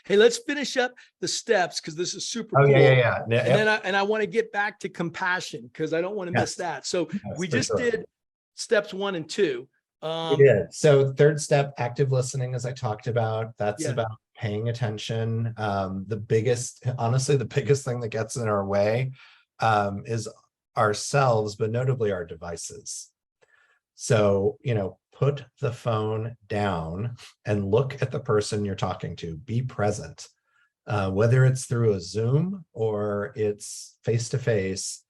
Hey, let's finish up the steps because this is super cool. Yeah. And then I want to get back to compassion because I don't want to miss that. So we just did steps 1 and 2. We did. So third step, active listening, as I talked about. That's about paying attention. The biggest thing that gets in our way is ourselves, but notably our devices. So, put the phone down and look at the person you're talking to. Be present, whether it's through a Zoom or it's face-to-face.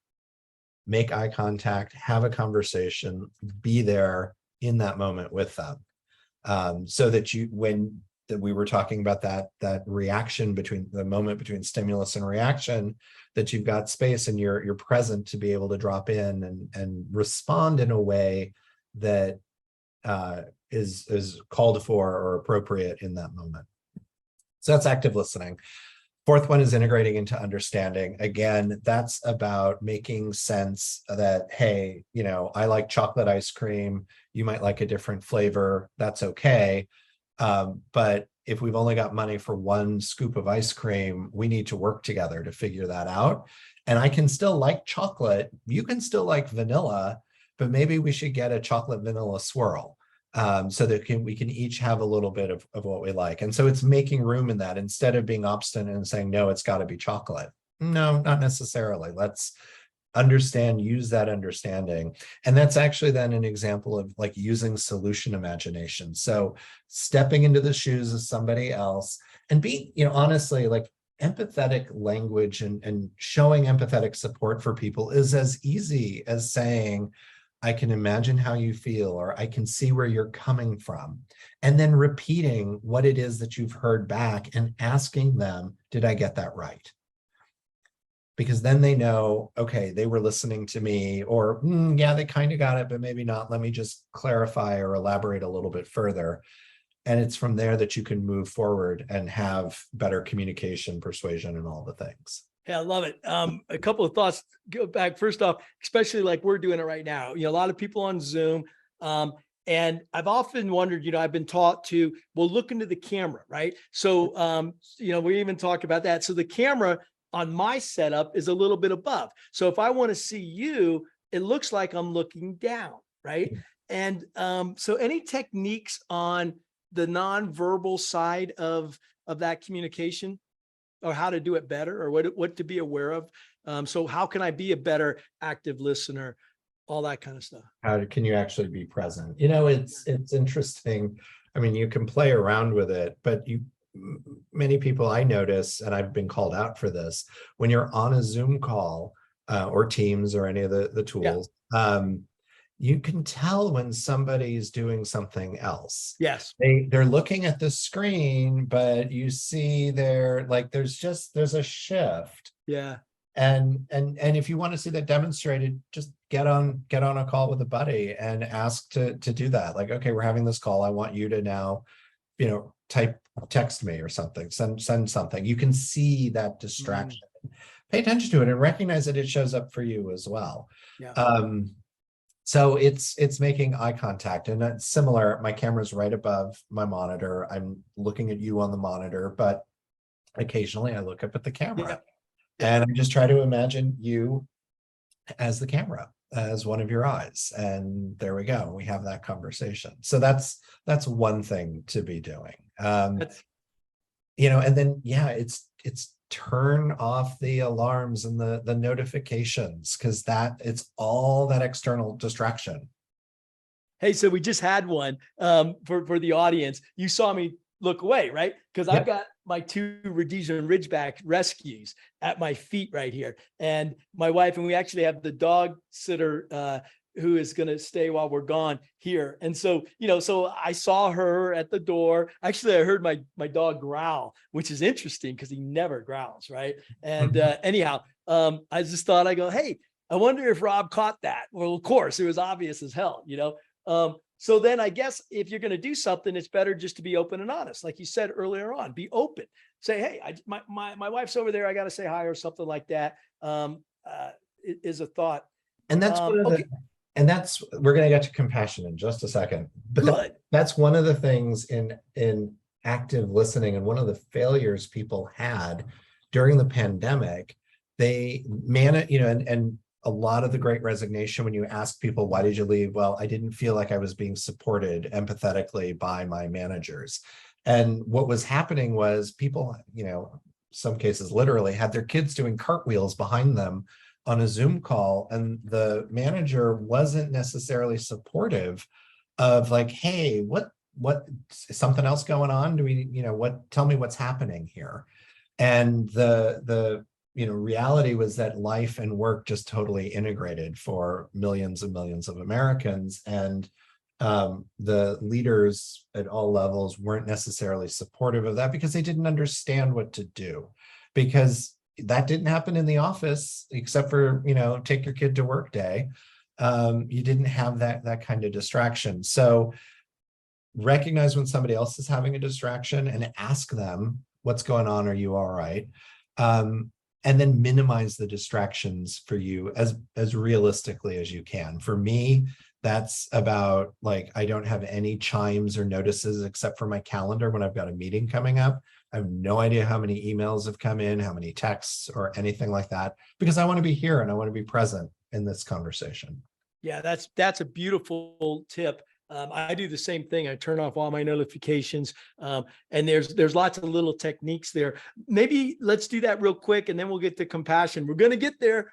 Make eye contact, have a conversation, be there in that moment with them. So that we were talking about that reaction between the moment between stimulus and reaction, that you've got space and you're present to be able to drop in and respond in a way that is called for or appropriate in that moment. So that's active listening. Fourth one is integrating into understanding. Again, that's about making sense that, hey, I like chocolate ice cream. You might like a different flavor. That's okay. But if we've only got money for one scoop of ice cream, we need to work together to figure that out. And I can still like chocolate. You can still like vanilla, but maybe we should get a chocolate vanilla swirl. So that we can each have a little bit of what we like. And so it's making room in that instead of being obstinate and saying, no, it's got to be chocolate. No, not necessarily. Let's use that understanding. And that's actually then an example of like using solution imagination. So stepping into the shoes of somebody else and being, honestly, like empathetic language and showing empathetic support for people is as easy as saying, I can imagine how you feel, or I can see where you're coming from. And then repeating what it is that you've heard back and asking them, did I get that right? because then they know, okay, they were listening to me, or yeah, they kind of got it, but maybe not. Let me just clarify or elaborate a little bit further. And it's from there that you can move forward and have better communication, persuasion, and all the things. Yeah, I love it. A couple of thoughts. Go back. First off, especially like we're doing it right now. A lot of people on Zoom. And I've often wondered, I've been taught to, well, look into the camera, right? So, we even talk about that. So the camera on my setup is a little bit above. So if I want to see you, it looks like I'm looking down, right? And so any techniques on the nonverbal side of that communication, or how to do it better, or what to be aware of? So how can I be a better active listener? All that kind of stuff. How can you actually be present? It's interesting. I mean, you can play around with it, but many people I notice, and I've been called out for this, when you're on a Zoom call or Teams or any of the tools, you can tell when somebody's doing something else. Yes. They're looking at the screen, but you see there's a shift. Yeah. And if you want to see that demonstrated, just get on a call with a buddy and ask to do that. Like, okay, we're having this call. I want you to now, text me or something, send something. You can see that distraction. Pay attention to it and recognize that it shows up for you as well. Yeah. So it's making eye contact, and that's similar. My camera's right above my monitor. I'm looking at you on the monitor, but occasionally I look up at the camera. Yeah. And I just try to imagine you as the camera, as one of your eyes. And there we go. We have that conversation. So that's one thing to be doing. And then, it's turn off the alarms and the notifications, because it's all that external distraction. Hey, so we just had one for the audience. You saw me look away, right? Because I've got my 2 Rhodesian Ridgeback rescues at my feet right here. And my wife, and we actually have the dog sitter who is going to stay while we're gone here. And so, so I saw her at the door. Actually, I heard my dog growl, which is interesting because he never growls, right? And anyhow, I just thought, I go, hey, I wonder if Rob caught that. Well, of course, it was obvious as hell, So then I guess if you're going to do something, it's better just to be open and honest. Like you said earlier on, be open. Say, hey, my wife's over there. I got to say hi or something like that. Is a thought. And that's we're going to get to compassion in just a second. But that's one of the things in active listening, and one of the failures people had during the pandemic. They and a lot of the Great Resignation, when you ask people, why did you leave? Well, I didn't feel like I was being supported empathetically by my managers. And what was happening was people, some cases literally had their kids doing cartwheels behind them on a Zoom call. And the manager wasn't necessarily supportive of like, hey, what is something else going on? Do we, tell me what's happening here. And the reality was that life and work just totally integrated for millions and millions of Americans. And the leaders at all levels weren't necessarily supportive of that because they didn't understand what to do, because that didn't happen in the office, except for, take your kid to work day. You didn't have that kind of distraction. So recognize when somebody else is having a distraction and ask them, what's going on? Are you all right? And then minimize the distractions for you as realistically as you can. For me, that's about like, I don't have any chimes or notices except for my calendar when I've got a meeting coming up. I have no idea how many emails have come in, how many texts or anything like that, because I want to be here and I want to be present in this conversation. Yeah, that's a beautiful tip. I do the same thing. I turn off all my notifications, and there's lots of little techniques there. Maybe let's do that real quick, and then we'll get to compassion. We're going to get there.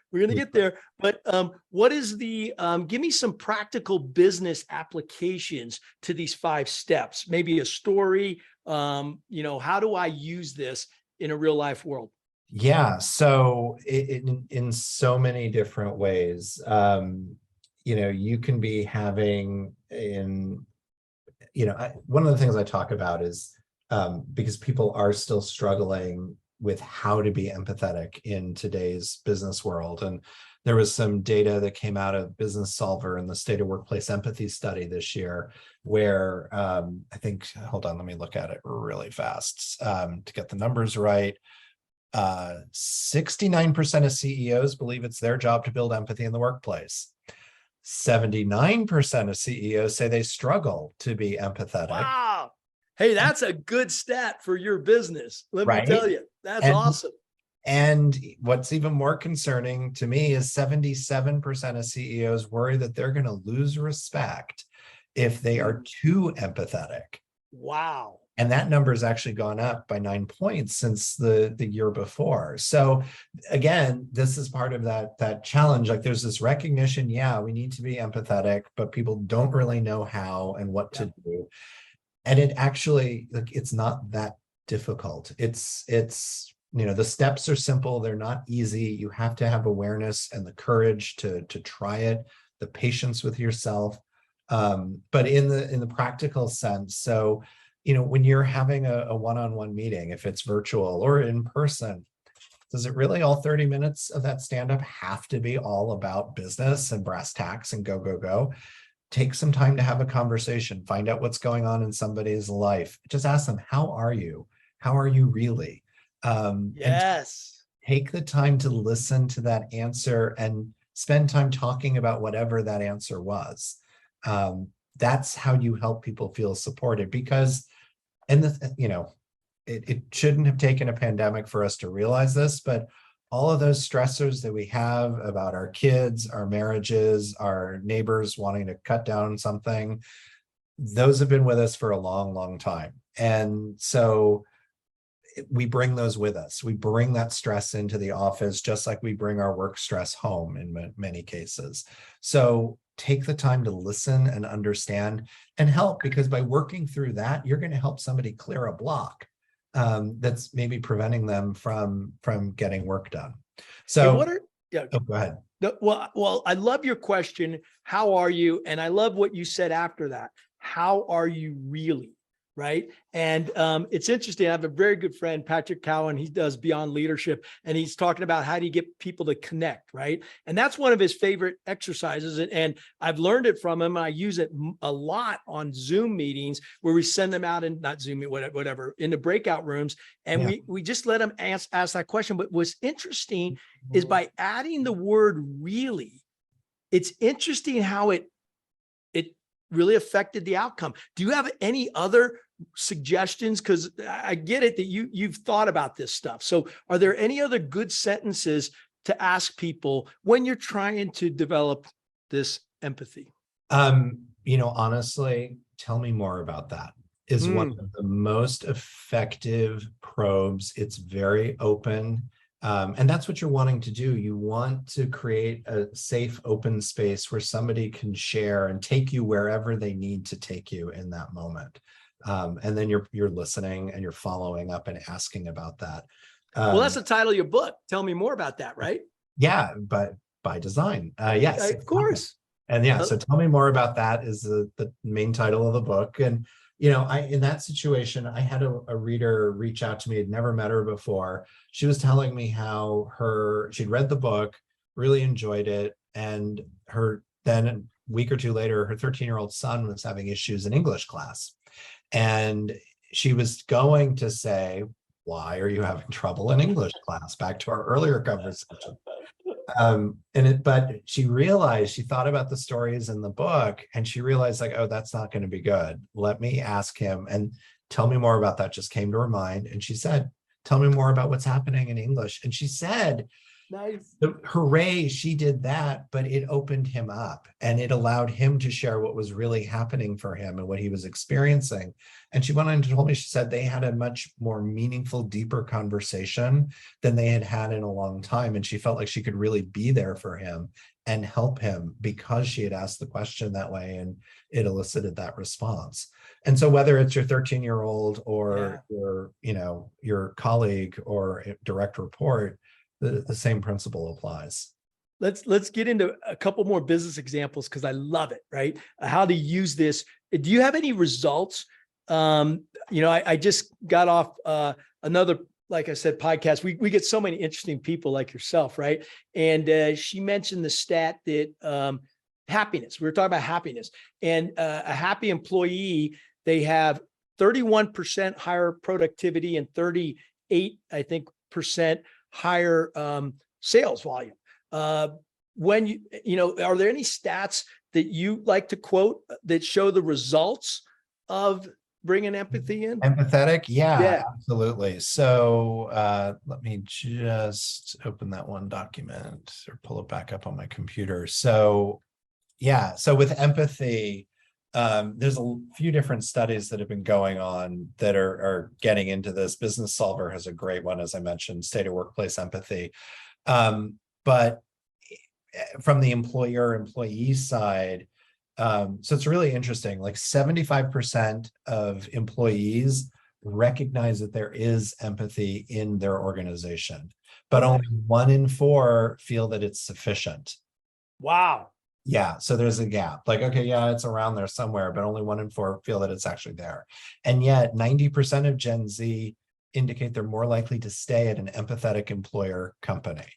But what is give me some practical business applications to these 5 steps? Maybe a story. How do I use this in a real life world? Yeah. So in so many different ways. You can be having one of the things I talk about is because people are still struggling with how to be empathetic in today's business world. And there was some data that came out of Business Solver in the State of Workplace Empathy study this year, where I think, hold on, let me look at it really fast to get the numbers right. 69% of CEOs believe it's their job to build empathy in the workplace. 79% of CEOs say they struggle to be empathetic. Wow. Hey, that's a good stat for your business. Let me tell you, that's awesome. And what's even more concerning to me is 77% of CEOs worry that they're going to lose respect if they are too empathetic. Wow. And that number has actually gone up by 9 points since the year before. So again, this is part of that challenge. Like there's this recognition, yeah, we need to be empathetic, but people don't really know how and what to do. And it actually, like, it's not that difficult. It's the steps are simple. They're not easy. You have to have awareness and the courage to try it, the patience with yourself. But in the practical sense, so when you're having a one-on-one meeting, if it's virtual or in person, does it really all 30 minutes of that stand-up have to be all about business and brass tacks and go, go, go? Take some time to have a conversation, find out what's going on in somebody's life. Just ask them, how are you? How are you really? Yes. And take the time to listen to that answer and spend time talking about whatever that answer was. That's how you help people feel supported, because, it shouldn't have taken a pandemic for us to realize this, but all of those stressors that we have about our kids, our marriages, our neighbors wanting to cut down something, those have been with us for a long, long time. And so we bring those with us. We bring that stress into the office, just like we bring our work stress home in many cases. So take the time to listen and understand and help, because by working through that, you're going to help somebody clear a block that's maybe preventing them from getting work done. So go ahead. Well, I love your question. How are you? And I love what you said after that. How are you really? Right. And it's interesting. I have a very good friend, Patrick Cowan. He does Beyond Leadership, and he's talking about how do you get people to connect. Right. And that's one of his favorite exercises. And I've learned it from him. I use it a lot on Zoom meetings where we send them out in not Zoom, whatever, into breakout rooms. And we just let them ask that question. But what's interesting is by adding the word really, it's interesting how it really affected the outcome. Do you have any other suggestions? Because I get it that you've thought about this stuff. So are there any other good sentences to ask people when you're trying to develop this empathy? Honestly, tell me more about that is one of the most effective probes. It's very open. And that's what you're wanting to do. You want to create a safe, open space where somebody can share and take you wherever they need to take you in that moment. And then you're listening and you're following up and asking about that. Well, that's the title of your book. Tell me more about that, right? Yeah, but by design. Yes, of course. And so tell me more about that is the main title of the book. And in that situation, I had a reader reach out to me. I'd never met her before. She was telling me how she'd read the book, really enjoyed it, and then a week or two later, her 13-year-old son was having issues in English class. And she was going to say, why are you having trouble in English class? Back to our earlier conversation. But she realized, she thought about the stories in the book, and she realized, like, oh, that's not going to be good. Let me ask him and tell me more about that. Just came to her mind. And she said, tell me more about what's happening in English. And she said, nice. Hooray, she did that, but it opened him up and it allowed him to share what was really happening for him and what he was experiencing. And she went on and told me, she said they had a much more meaningful, deeper conversation than they had had in a long time. And she felt like she could really be there for him and help him because she had asked the question that way and it elicited that response. And so whether it's your 13-year-old or your colleague or direct report, the same principle applies. Let's get into a couple more business examples because I love it, right? How to use this. Do you have any results? I just got off another like I said, podcast, we get so many interesting people like yourself, right? And she mentioned the stat that happiness, we were talking about happiness, and a happy employee, they have 31% higher productivity and 38, I think, percent higher sales volume. When you know, are there any stats that you like to quote that show the results of bringing empathy in? Empathetic, yeah, Yeah. absolutely. So let me just open that one document or pull it back up on my computer. So yeah, so with empathy, there's a few different studies that have been going on that are getting into this. Business Solver has a great one, as I mentioned, State of Workplace Empathy. But from the employer-employee side, so it's really interesting, like 75% of employees recognize that there is empathy in their organization, but only 1 in 4 feel that it's sufficient. Wow. Yeah, so there's a gap. Like, okay, yeah, it's around there somewhere, but only 1 in 4 feel that it's actually there. And yet 90% of Gen Z indicate they're more likely to stay at an empathetic employer company.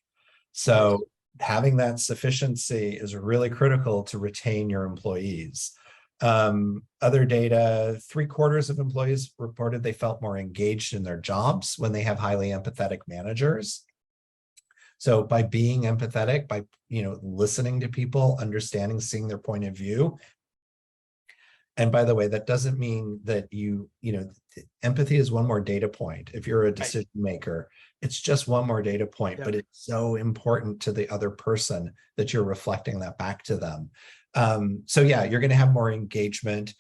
So having that sufficiency is really critical to retain your employees. Other data, 3/4 of employees reported they felt more engaged in their jobs when they have highly empathetic managers. So by being empathetic, by, you know, listening to people, understanding, seeing their point of view. And by the way, that doesn't mean that you know, empathy is one more data point. If you're a decision maker, it's just one more data point, but it's so important to the other person that you're reflecting that back to them. So yeah, you're going to have more engagement.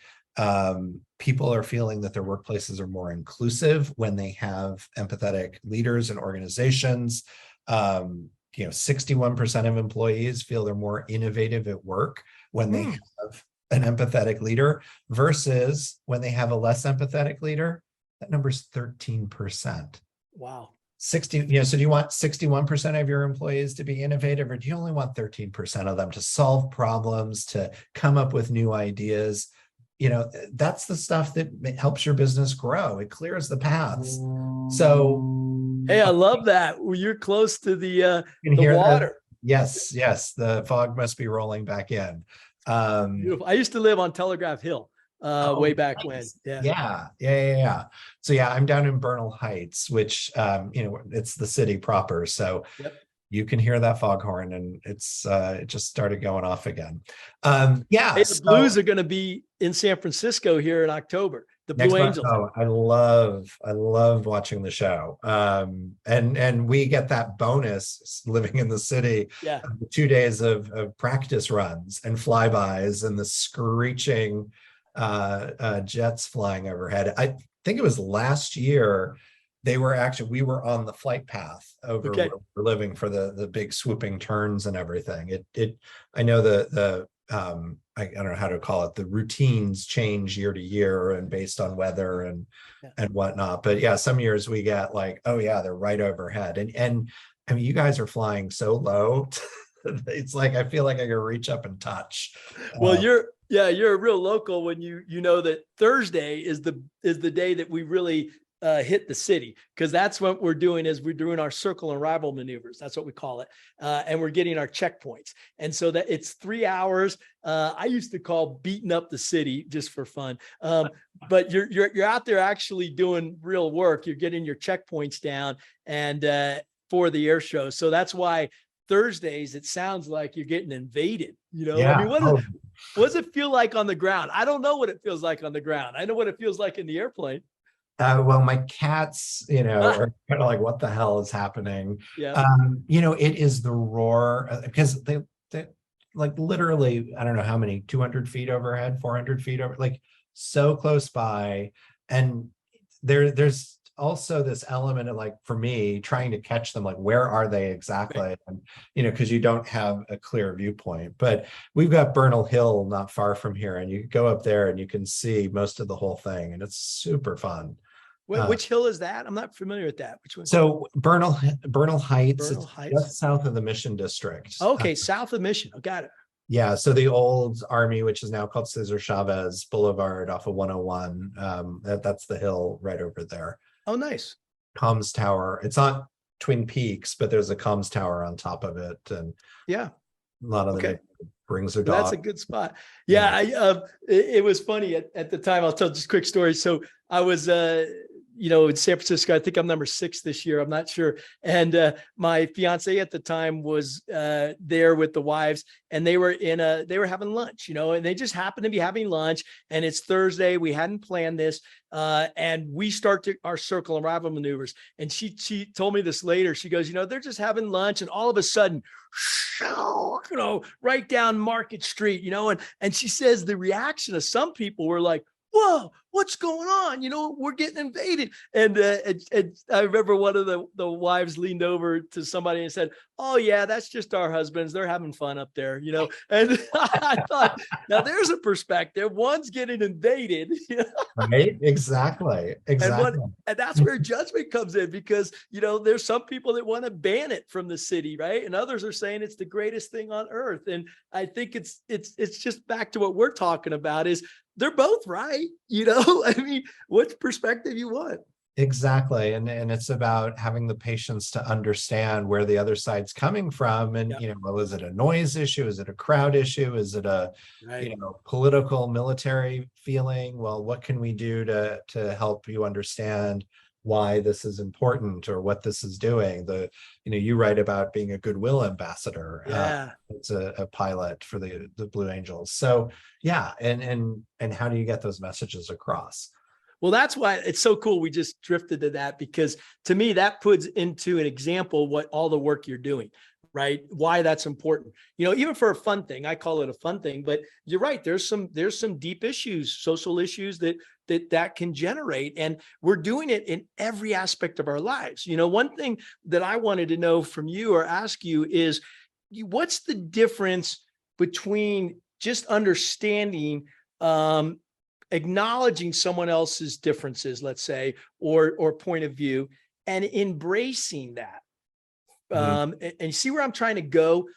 People are feeling that their workplaces are more inclusive when they have empathetic leaders and organizations. You know, 61% of employees feel they're more innovative at work when they have an empathetic leader versus when they have a less empathetic leader. That number's 13%. Wow. 60, you know, so do you want 61% of your employees to be innovative, or do you only want 13% of them to solve problems, to come up with new ideas? You know, that's the stuff that helps your business grow. It clears the paths. So, hey, I love that. Well, you're close to the water. Yes, yes, the fog must be rolling back in. Beautiful. I used to live on Telegraph Hill way back when. Yeah. So yeah, I'm down in Bernal Heights, which you know, it's the city proper. So you can hear that foghorn, and it's it just started going off again. Yeah. Hey, the Blues are going to be in San Francisco here in October. The Blue Angels. Oh, I love watching the show. And we get that bonus living in the city. Yeah. 2 days of practice runs and flybys and the screeching jets flying overhead. I think it was last year we were on the flight path over where we're living for the big swooping turns and everything. I know I don't know how to call it. The routines change year to year and based on weather and whatnot. But yeah, some years we get like, oh yeah, they're right overhead. And I mean, you guys are flying so low. It's like, I feel like I can reach up and touch. Well, you're a real local when you know that Thursday is the day that we really hit the city, because that's what we're doing our circle and rival maneuvers. That's what we call it. And we're getting our checkpoints. And so that it's 3 hours. I used to call beating up the city just for fun. But you're out there actually doing real work. You're getting your checkpoints down and for the air show. So that's why Thursdays, it sounds like you're getting invaded. You know, I mean, what does it feel like on the ground? I don't know what it feels like on the ground. I know what it feels like in the airplane. Well, my cats, you know, are kind of like, what the hell is happening? Yeah. You know, it is the roar, because they like literally, I don't know how many, 200 feet overhead, 400 feet over, like so close by. And there's also this element of, like, for me, trying to catch them, like, where are they exactly? And, you know, because you don't have a clear viewpoint. But we've got Bernal Hill not far from here, and you go up there and you can see most of the whole thing, and it's super fun. Which hill is that? I'm not familiar with that. Which one? So Bernal Heights, just south of the Mission District. Okay, south of Mission. I got it. Yeah, so the old Army, which is now called Cesar Chavez Boulevard off of 101, that's the hill right over there. Oh, nice. comms tower. It's not Twin Peaks, but there's a comms tower on top of it. And yeah, a lot of the neighborhood brings their dog. That's a good spot. Yeah, it was funny at the time. I'll tell just a quick story. So I was in San Francisco. I think I'm number 6 this year. I'm not sure. And my fiance at the time was there with the wives, and they were having lunch, and they just happened to be having lunch. And it's Thursday. We hadn't planned this. And we start our circle and rival maneuvers. And she told me this later. She goes, they're just having lunch, and all of a sudden, right down Market Street, and she says the reaction of some people were like, whoa, what's going on? We're getting invaded. And I remember one of the wives leaned over to somebody and said, oh yeah, that's just our husbands. They're having fun up there, And I thought, now there's a perspective. One's getting invaded. Right? Exactly. And that's where judgment comes in, because, there's some people that want to ban it from the city, right? And others are saying it's the greatest thing on earth. And I think it's just back to what we're talking about is they're both right. I mean, which perspective you want. Exactly. And it's about having the patience to understand where the other side's coming from. And, well, is it a noise issue? Is it a crowd issue? Is it a, political, military feeling? Well, what can we do to help you understand why this is important or what this is doing? You write about being a goodwill ambassador. Yeah. It's a pilot for the Blue Angels. So yeah. And how do you get those messages across? Well, that's why it's so cool. We just drifted to that, because to me, that puts into an example what all the work you're doing, right? Why that's important. Even for a fun thing, I call it a fun thing, but you're right. There's some deep issues, social issues that can generate, and we're doing it in every aspect of our lives. One thing that I wanted to know from you or ask you is, what's the difference between just understanding, acknowledging someone else's differences, let's say, or point of view, and embracing that. And you see where I'm trying to go?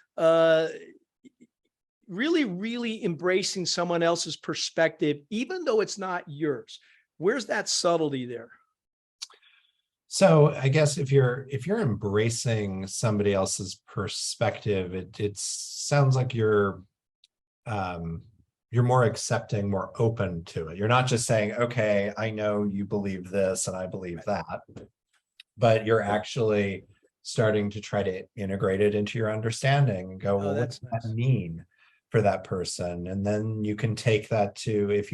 Really, really embracing someone else's perspective, even though it's not yours. Where's that subtlety there? So I guess if you're embracing somebody else's perspective, it sounds like you're more accepting, more open to it. You're not just saying, okay, I know you believe this and I believe that, but you're actually starting to try to integrate it into your understanding and go, well, what does that mean for that person? And then you can take that to, if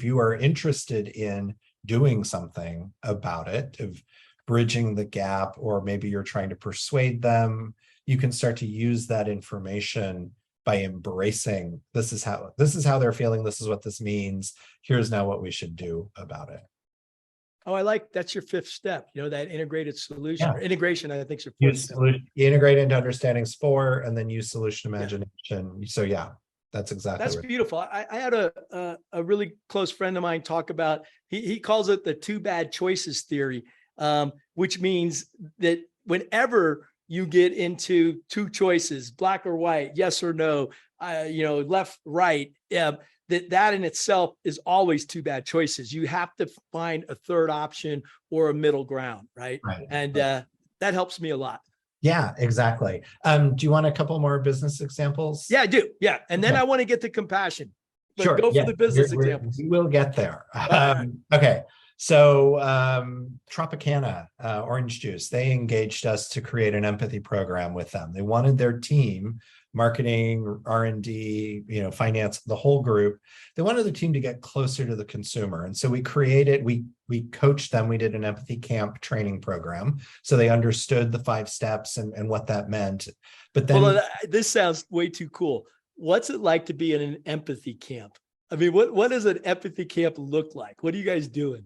you are interested in doing something about it, of bridging the gap, or maybe you're trying to persuade them, you can start to use that information by embracing, this is how they're feeling, this is what this means, here's now what we should do about it. Oh, that's your 5th step, that integrated solution. Or integration, I think, is your 4th step. Integrate into understandings 4, and then use solution imagination. So yeah, that's exactly that's right. Beautiful. I had a really close friend of mine talk about, he calls it the 2 bad choices theory, which means that whenever you get into 2 choices, black or white, yes or no, left, right, that in itself is always 2 bad choices. You have to find a 3rd option or a middle ground, right? And that helps me a lot. Yeah, exactly. Do you want a couple more business examples? Yeah, I do. Yeah. And then I want to get to compassion. But sure. Go for the business examples. We will get there. Okay. So Tropicana orange juice, they engaged us to create an empathy program with them. They wanted their team, marketing, R&D, finance, the whole group. They wanted the team to get closer to the consumer. And so we coached them. We did an empathy camp training program, so they understood the 5 steps and what that meant. But then this sounds way too cool. What's it like to be in an empathy camp? I mean, what does an empathy camp look like? What are you guys doing?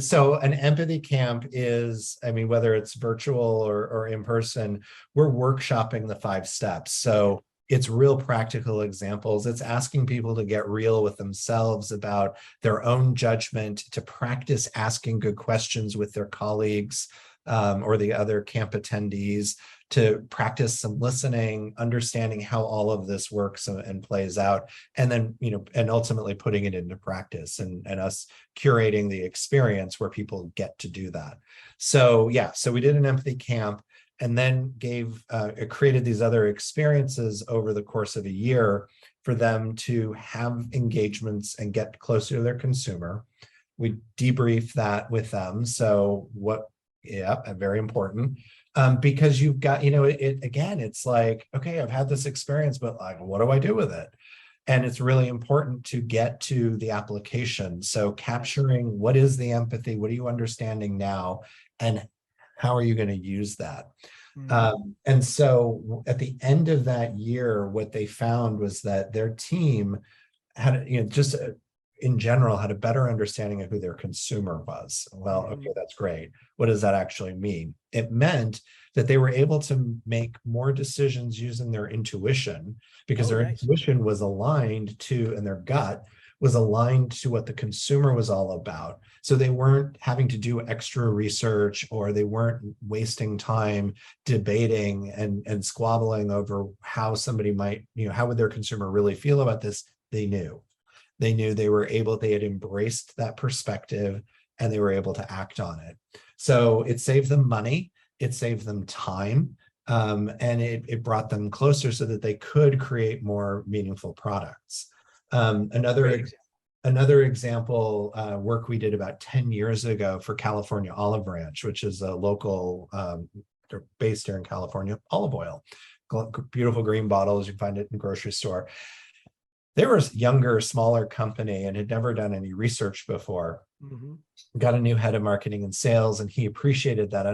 So an empathy camp is, whether it's virtual or in person, we're workshopping the 5 steps. So it's real practical examples. It's asking people to get real with themselves about their own judgment, to practice asking good questions with their colleagues, or the other camp attendees to practice some listening, understanding how all of this works and plays out, and then, and ultimately putting it into practice, and us curating the experience where people get to do that. So yeah, so we did an empathy camp, and then created these other experiences over the course of a year for them to have engagements and get closer to their consumer. We debrief that with them. So very important. Because you've got, again, it's like, okay, I've had this experience, but like, what do I do with it? And it's really important to get to the application. So capturing what is the empathy, what are you understanding now, and how are you going to use that? And so at the end of that year, what they found was that their team had, in general, had a better understanding of who their consumer was. Well, okay, that's great. What does that actually mean? It meant that they were able to make more decisions using their intuition, because their intuition was aligned to, and their gut was aligned to what the consumer was all about. So they weren't having to do extra research, or they weren't wasting time debating and squabbling over how somebody might, how would their consumer really feel about this. They knew they had embraced that perspective, and they were able to act on it. So it saved them money, it saved them time, and it brought them closer so that they could create more meaningful products. Another example, work we did about 10 years ago for California Olive Ranch, which is a local, they're based here in California, olive oil, beautiful green bottles, you can find it in the grocery store. They were a younger, smaller company and had never done any research before. Got a new head of marketing and sales, and he appreciated that,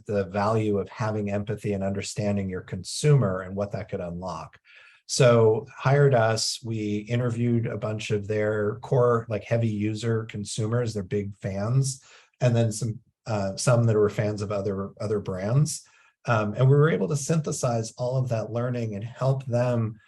the value of having empathy and understanding your consumer and what that could unlock. So hired us, we interviewed a bunch of their core, like heavy user consumers, they're big fans, and then some that were fans of other brands. And we were able to synthesize all of that learning and help them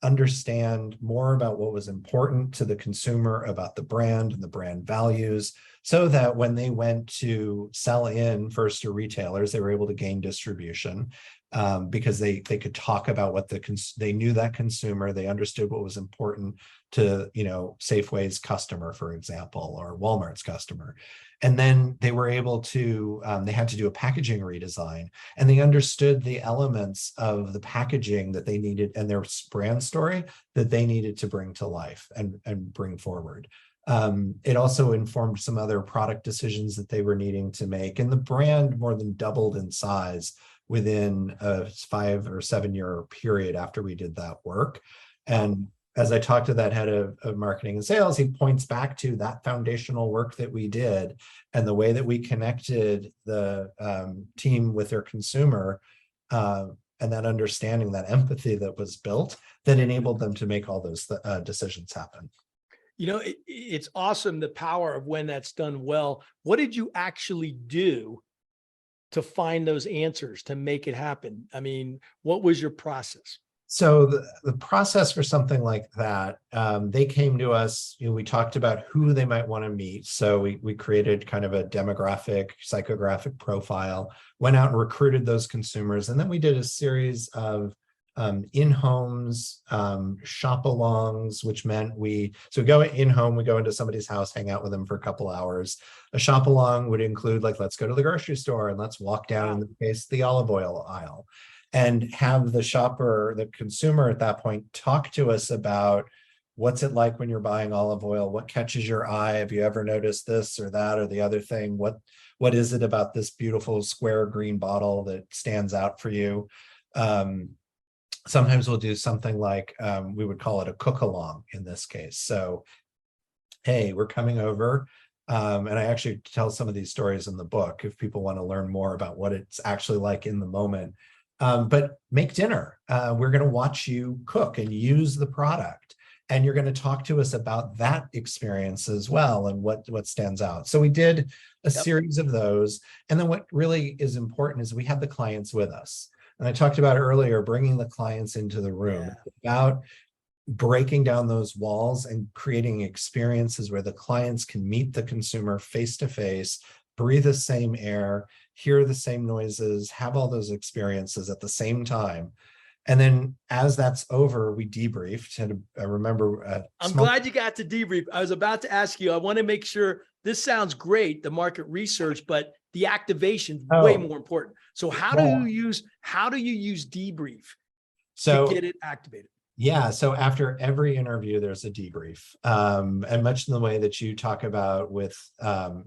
understand more about what was important to the consumer about the brand and the brand values, so that when they went to sell in first to retailers, they were able to gain distribution, because they could talk about what they knew that consumer, they understood what was important to, Safeway's customer, for example, or Walmart's customer. And then they were able to, they had to do a packaging redesign, and they understood the elements of the packaging that they needed and their brand story that they needed to bring to life and bring forward. It also informed some other product decisions that they were needing to make, and the brand more than doubled in size within a 5 or 7 year period after we did that work. And as I talked to that head of marketing and sales, he points back to that foundational work that we did and the way that we connected the team with their consumer, and that understanding, that empathy that was built, that enabled them to make all those decisions happen. It's awesome, the power of when that's done well. What did you actually do to find those answers, to make it happen? I mean, what was your process? So the process for something like that, they came to us, we talked about who they might want to meet. So we created kind of a demographic, psychographic profile, went out and recruited those consumers. And then we did a series of in-homes, shop-alongs, which meant we go in-home, we go into somebody's house, hang out with them for a couple hours. A shop-along would include, like, let's go to the grocery store and let's walk down, in the case, the olive oil aisle, and have the shopper, the consumer at that point, talk to us about what's it like when you're buying olive oil, what catches your eye, have you ever noticed this or that or the other thing, what is it about this beautiful square green bottle that stands out for you? Sometimes we'll do something like, we would call it a cook along in this case. So, hey, we're coming over. And I actually tell some of these stories in the book if people want to learn more about what it's actually like in the moment. But make dinner. We're going to watch you cook and use the product. And you're going to talk to us about that experience as well and what stands out. So we did a series of those. And then what really is important is we have the clients with us. And I talked about earlier, bringing the clients into the room, about breaking down those walls and creating experiences where the clients can meet the consumer face to face, breathe the same air, hear the same noises, have all those experiences at the same time. And then as that's over, we debriefed. And I remember I'm glad you got to debrief. I was about to ask you, I want to make sure this sounds great, the market research, but the activation way more important. So how do you use debrief to get it activated? Yeah. So after every interview, there's a debrief. And much in the way that you talk about with,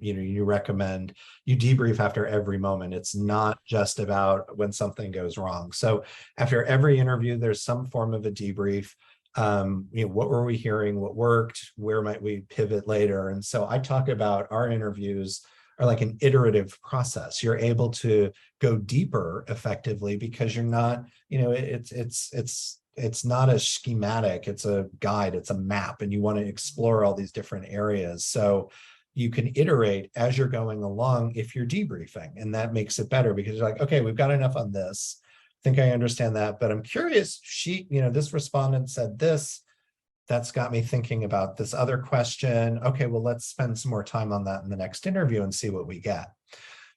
you recommend you debrief after every moment. It's not just about when something goes wrong. So after every interview, there's some form of a debrief. What were we hearing? What worked? Where might we pivot later? And so I talk about our interviews are like an iterative process. You're able to go deeper effectively because you're not, it's not a schematic, it's a guide, it's a map, and you want to explore all these different areas. So you can iterate as you're going along if you're debriefing, and that makes it better because you're like, okay, we've got enough on this. I think I understand that, but I'm curious, this respondent said this, that's got me thinking about this other question. Okay, well, let's spend some more time on that in the next interview and see what we get.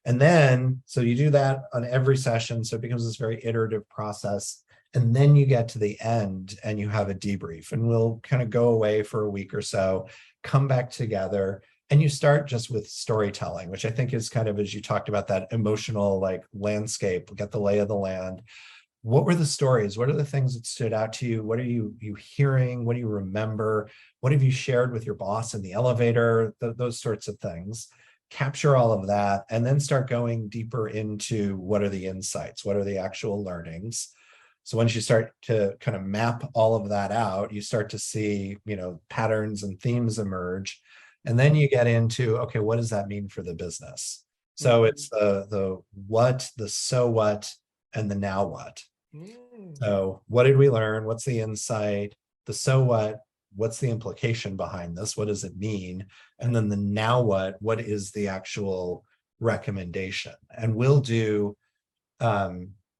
And then, so you do that on every session. So it becomes this very iterative process. And then you get to the end and you have a debrief, and we'll kind of go away for a week or so, come back together, and you start just with storytelling, which I think is kind of, as you talked about, that emotional like landscape, get the lay of the land. What were the stories? What are the things that stood out to you? What are you hearing? What do you remember? What have you shared with your boss in the elevator? Those sorts of things. Capture all of that and then start going deeper into what are the insights? What are the actual learnings? So once you start to kind of map all of that out, you start to see, patterns and themes emerge. And then you get into, okay, what does that mean for the business? So it's the what, the so what, and the now what. So what did we learn? What's the insight? The so what? What's the implication behind this? What does it mean? And then the now what is the actual recommendation? And we'll do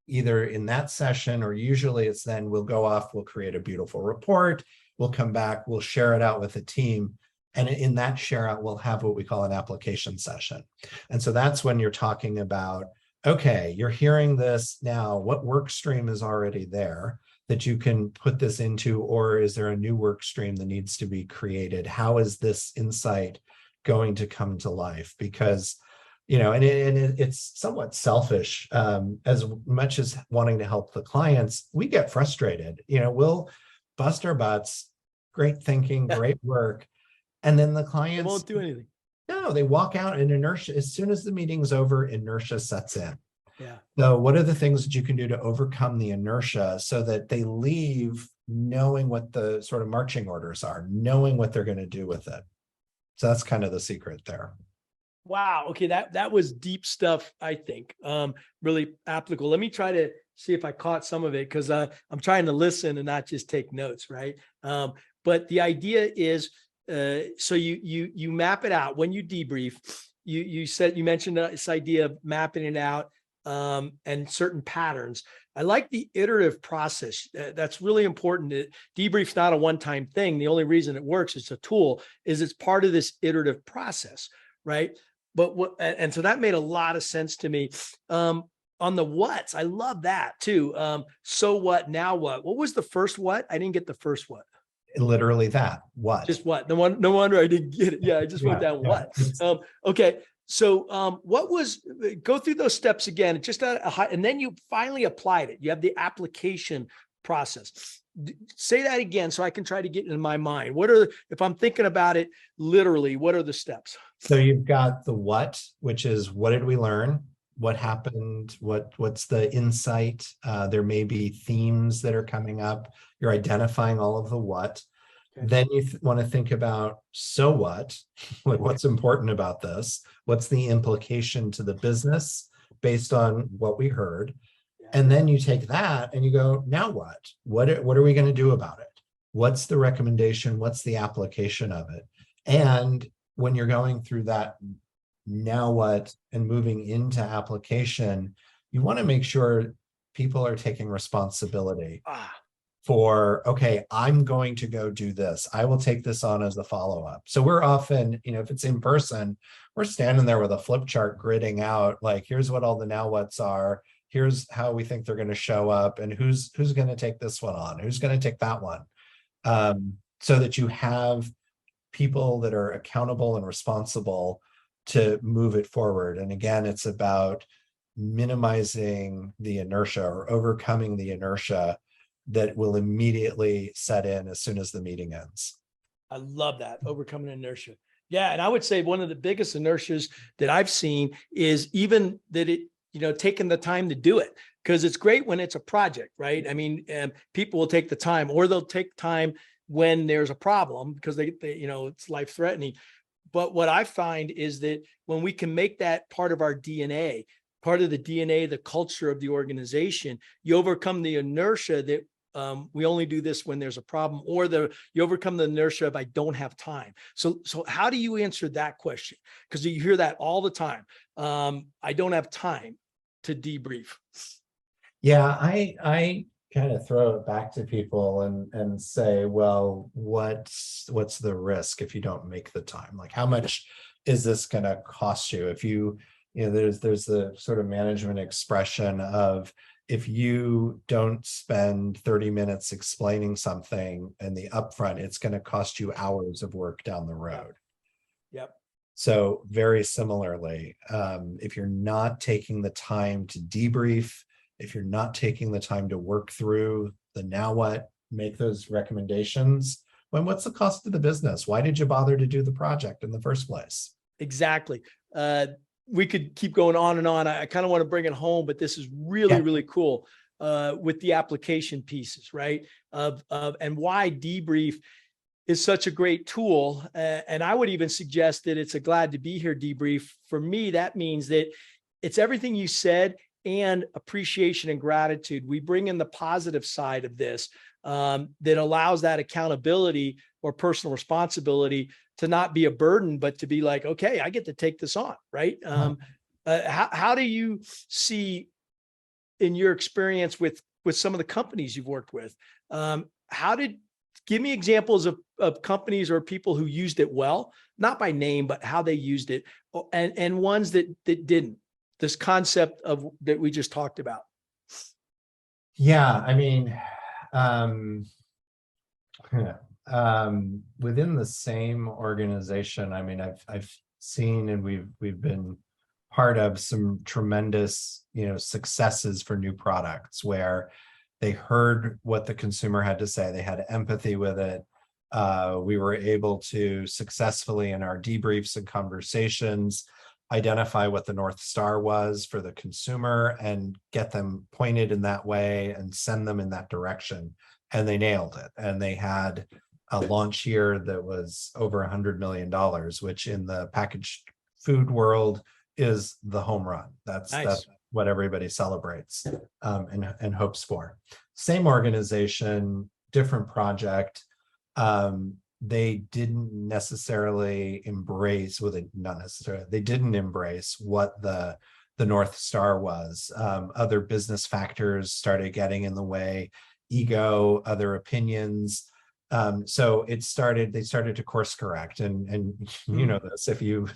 either in that session, or usually it's then we'll go off, we'll create a beautiful report, we'll come back, we'll share it out with the team. And in that share out, we'll have what we call an application session. And so that's when you're talking about, okay, you're hearing this now, what work stream is already there that you can put this into, or is there a new work stream that needs to be created? How is this insight going to come to life? Because, it's somewhat selfish, as much as wanting to help the clients, we get frustrated. We'll bust our butts, great thinking, great work. And then the clients won't do anything. No, they walk out in inertia. As soon as the meeting's over, inertia sets in. Yeah. So what are the things that you can do to overcome the inertia so that they leave knowing what the sort of marching orders are, knowing what they're going to do with it? So that's kind of the secret there. Wow. Okay. That was deep stuff, I think. Really applicable. Let me try to see if I caught some of it, because I'm trying to listen and not just take notes, right? But the idea is, so you map it out when you debrief. You mentioned this idea of mapping it out and certain patterns. I like the iterative process. That's really important. Debrief's not a one-time thing. The only reason it works, it's a tool, is it's part of this iterative process, right? But and so that made a lot of sense to me. On the what's, I love that too. So what, now what? What was the first what? I didn't get the first what. Literally that. What? Just what? No wonder I didn't get it. Yeah, I just wrote down what. Okay. So what was, go through those steps again, just at a high, and then you finally applied it. You have the application process. Say that again so I can try to get in my mind. If I'm thinking about it literally, what are the steps? So you've got the what, which is what did we learn? What happened? What's the insight? There may be themes that are coming up. You're identifying all of the what. Okay. Then you want to think about, so what? Like, what's important about this? What's the implication to the business based on what we heard? And then you take that and you go, now what? What are we going to do about it? What's the recommendation? What's the application of it? And when you're going through that now what and moving into application, you want to make sure people are taking responsibility. for, okay, I'm going to go do this. I will take this on as a follow-up. So we're often, if it's in person, we're standing there with a flip chart gridding out, like, here's what all the now what's are, here's how we think they're going to show up, and who's going to take this one on, who's going to take that one. So that you have people that are accountable and responsible to move it forward. And again, it's about minimizing the inertia or overcoming the inertia that will immediately set in as soon as the meeting ends. I love that, overcoming inertia. Yeah, and I would say one of the biggest inertias that I've seen is even that taking the time to do it, because it's great when it's a project, right? I mean, people will take the time, or they'll take time when there's a problem because they it's life-threatening. But what I find is that when we can make that part of our DNA, part of the DNA, the culture of the organization, you overcome the inertia that we only do this when there's a problem, or you overcome the inertia of I don't have time. So how do you answer that question? Because you hear that all the time. I don't have time to debrief. Yeah, I kind of throw it back to people and say, well, what's the risk if you don't make the time? Like, how much is this going to cost you? If there's the sort of management expression of, if you don't spend 30 minutes explaining something in the upfront, it's going to cost you hours of work down the road. Yep. So very similarly, if you're not taking the time to debrief, if you're not taking the time to work through the now what, make those recommendations, what's the cost of the business? Why did you bother to do the project in the first place? Exactly. We could keep going on and on. I kind of want to bring it home, but this is really, really cool with the application pieces, right? And why debrief is such a great tool. And I would even suggest that it's a glad to be here debrief. For me, that means that it's everything you said and appreciation and gratitude. We bring in the positive side of this that allows that accountability or personal responsibility to not be a burden, but to be like, okay, I get to take this on, right? How do you see, in your experience with some of the companies you've worked with, give me examples of companies or people who used it well, not by name, but how they used it, and ones that didn't, this concept of that we just talked about. Yeah, I mean, within the same organization, I mean, I've seen, and we've been part of some tremendous, successes for new products where they heard what the consumer had to say. They had empathy with it. We were able to successfully, in our debriefs and conversations, identify what the North Star was for the consumer and get them pointed in that way and send them in that direction. And they nailed it. And they had a launch year that was over $100 million, which in the packaged food world is the home run. That's what everybody celebrates and hopes for. Same organization, different project. They didn't necessarily embrace, they didn't embrace what the North Star was. Other business factors started getting in the way, ego, other opinions. So they started to course correct. And you know this, if you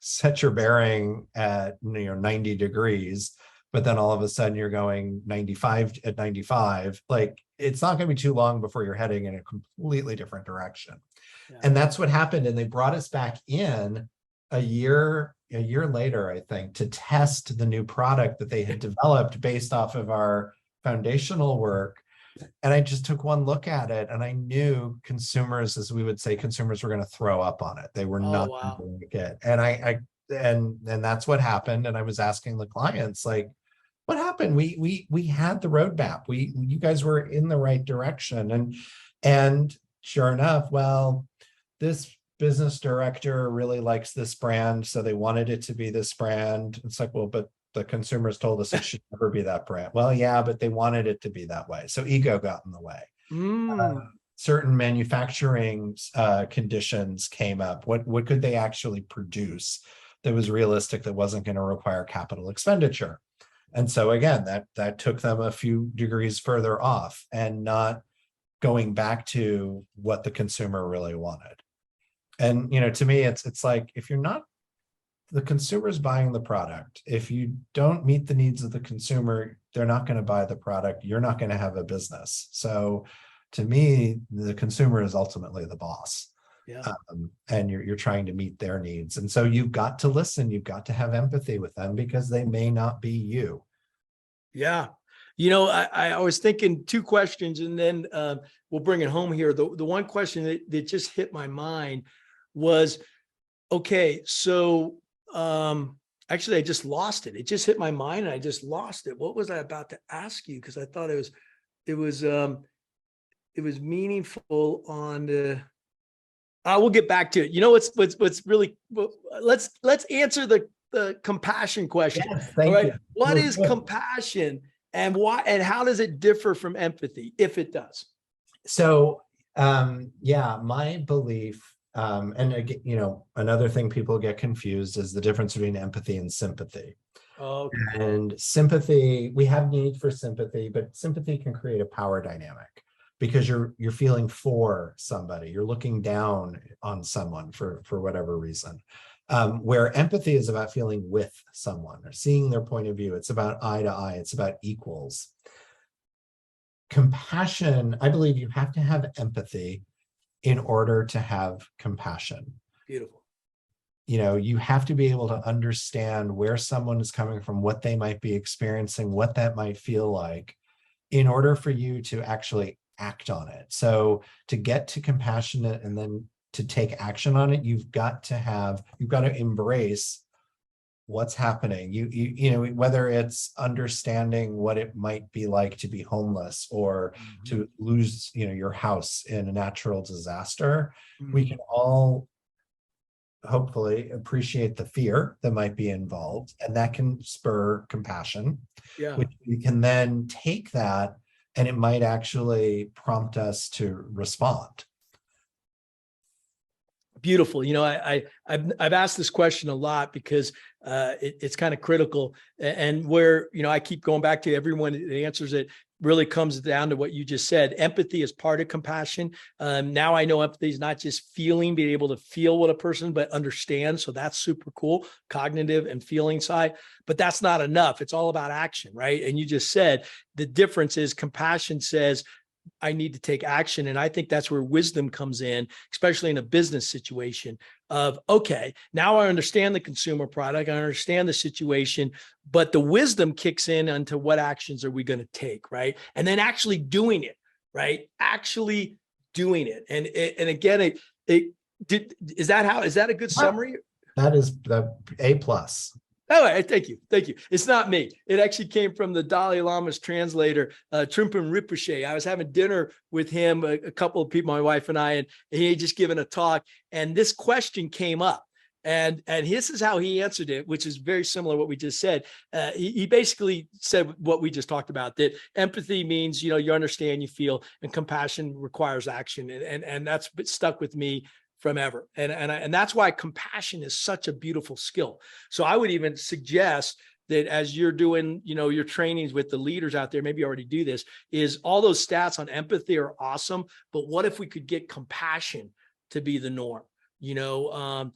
set your bearing at 90 degrees, but then all of a sudden you're going 95 at 95, like, it's not going to be too long before you're heading in a completely different direction. Yeah. And that's what happened. And they brought us back in a year later, I think, to test the new product that they had developed based off of our foundational work. And I just took one look at it and I knew consumers, as we would say, consumers were going to throw up on it. They were not going to get it. And that's what happened. And I was asking the clients, like, what happened? We had the roadmap. You guys were in the right direction. And sure enough, well, this business director really likes this brand, so they wanted it to be this brand. It's like, well, but the consumers told us it should never be that brand. Well, yeah, but they wanted it to be that way. So ego got in the way. Certain manufacturing conditions came up. What could they actually produce that was realistic, that wasn't going to require capital expenditure? And so again, that took them a few degrees further off, and not going back to what the consumer really wanted. And, to me, it's like, if you're not, the consumer's buying the product. If you don't meet the needs of the consumer, they're not going to buy the product. You're not going to have a business. So to me, the consumer is ultimately the boss. Yeah. And you're trying to meet their needs. And so you've got to listen, you've got to have empathy with them, because they may not be you. Yeah. I was thinking two questions, and then we'll bring it home here. The one question that just hit my mind was, okay, so actually I just lost it. It just hit my mind and I just lost it. What was I about to ask you? Because I thought it was meaningful on the, we'll get back to it. What's really, let's answer the compassion question. Yes, all right. you. What is compassion, and why, and how does it differ from empathy, if it does? So, my belief, and again, another thing people get confused is the difference between empathy and sympathy. Okay. And sympathy, we have need for sympathy, but sympathy can create a power dynamic, because you're feeling for somebody, you're looking down on someone for whatever reason. Where empathy is about feeling with someone or seeing their point of view. It's about eye to eye. It's about equals. Compassion, I believe you have to have empathy in order to have compassion. Beautiful. You have to be able to understand where someone is coming from, what they might be experiencing, what that might feel like, in order for you to actually act on it. So to get to compassionate and then to take action on it, you've got to embrace what's happening. Whether it's understanding what it might be like to be homeless, or to lose, your house in a natural disaster. We can all hopefully appreciate the fear that might be involved, and that can spur compassion. Yeah. Which we can then take that, and it might actually prompt us to respond. Beautiful. I've asked this question a lot because it's kind of critical, and where, I keep going back to everyone that answers it really comes down to what you just said. Empathy is part of compassion. Now I know empathy is not just feeling, being able to feel what a person, but understand. So that's super cool, cognitive and feeling side, but that's not enough. It's all about action, right? And you just said the difference is compassion says, I need to take action. And I think that's where wisdom comes in, especially in a business situation of, okay, now I understand the consumer product, I understand the situation, but the wisdom kicks in onto what actions are we going to take, right? And then actually doing it, right? Actually doing it. And again, is that a good summary? That is the A+. Oh, thank you. Thank you. It's not me. It actually came from the Dalai Lama's translator, Trungpa Rinpoche. I was having dinner with him, a couple of people, my wife and I, and he had just given a talk, and this question came up. And this is how he answered it, which is very similar to what we just said. He basically said what we just talked about, that empathy means, you understand, you feel, and compassion requires action. And that's stuck with me forever. And that's why compassion is such a beautiful skill. So I would even suggest that as you're doing, your trainings with the leaders out there, maybe you already do this, is all those stats on empathy are awesome, but what if we could get compassion to be the norm, I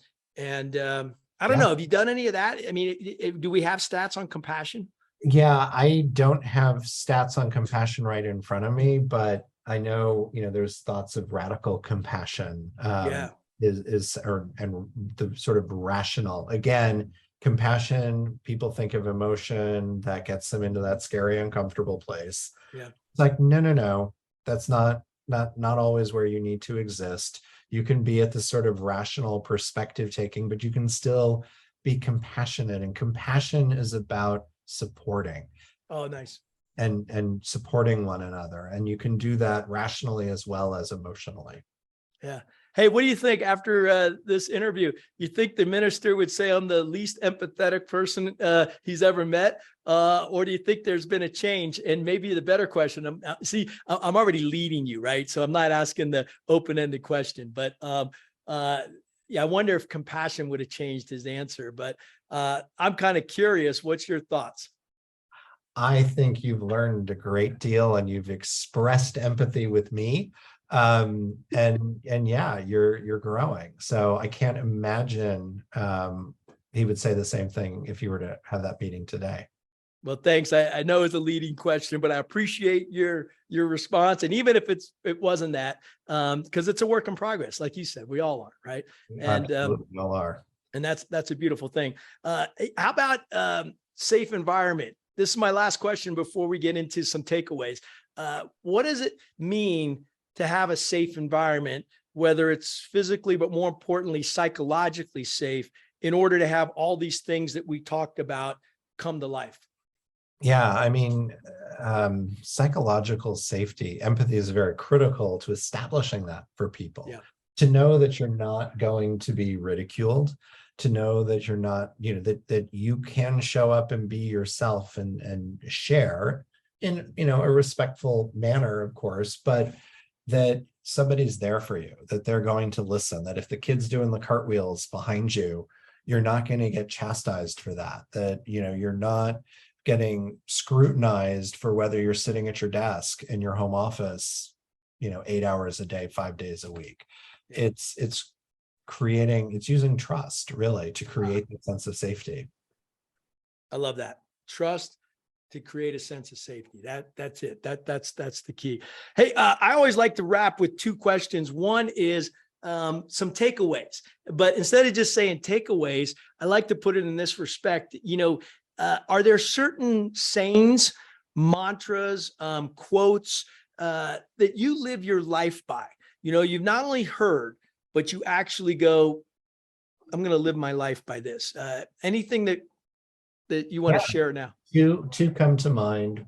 don't know, have you done any of that? I mean, do we have stats on compassion? Yeah, I don't have stats on compassion right in front of me, but I know, there's thoughts of radical compassion, and the sort of rational. Again, compassion, people think of emotion that gets them into that scary, uncomfortable place. Yeah. It's like, no, that's not always where you need to exist. You can be at this sort of rational perspective taking, but you can still be compassionate. And compassion is about supporting. Oh, nice. And supporting one another. And you can do that rationally as well as emotionally. Yeah. Hey, what do you think after this interview? You think the minister would say I'm the least empathetic person he's ever met? Or do you think there's been a change? And maybe the better question, I'm already leading you, right? So I'm not asking the open-ended question, but I wonder if compassion would have changed his answer. But I'm kind of curious. What's your thoughts? I think you've learned a great deal and you've expressed empathy with me. And yeah, you're growing. So I can't imagine he would say the same thing if you were to have that meeting today. Well, thanks. I know it's a leading question, but I appreciate your response. And even if it wasn't that, because it's a work in progress, like you said, we all are, right? And absolutely all are. And that's a beautiful thing. How about safe environment? This is my last question before we get into some takeaways. What does it mean to have a safe environment, whether it's physically, but more importantly, psychologically safe, in order to have all these things that we talked about come to life? Yeah, I mean, psychological safety, empathy is very critical to establishing that for people. Yeah. To know that you're not going to be ridiculed, to know that you're not, that you can show up and be yourself and share in, a respectful manner, of course, but that somebody's there for you, that they're going to listen, that if the kid's doing the cartwheels behind you, you're not going to get chastised for that, that, you're not getting scrutinized for whether you're sitting at your desk in your home office, 8 hours a day, 5 days a week. It's using trust really to create a sense of safety. I love that. Trust to create a sense of safety. That's it. That's the key. Hey, I always like to wrap with two questions. One is some takeaways, but instead of just saying takeaways, I like to put it in this respect. Are there certain sayings, mantras, quotes that you live your life by? You've not only heard, but you actually go, I'm going to live my life by this. Anything that you want to share now? Two come to mind.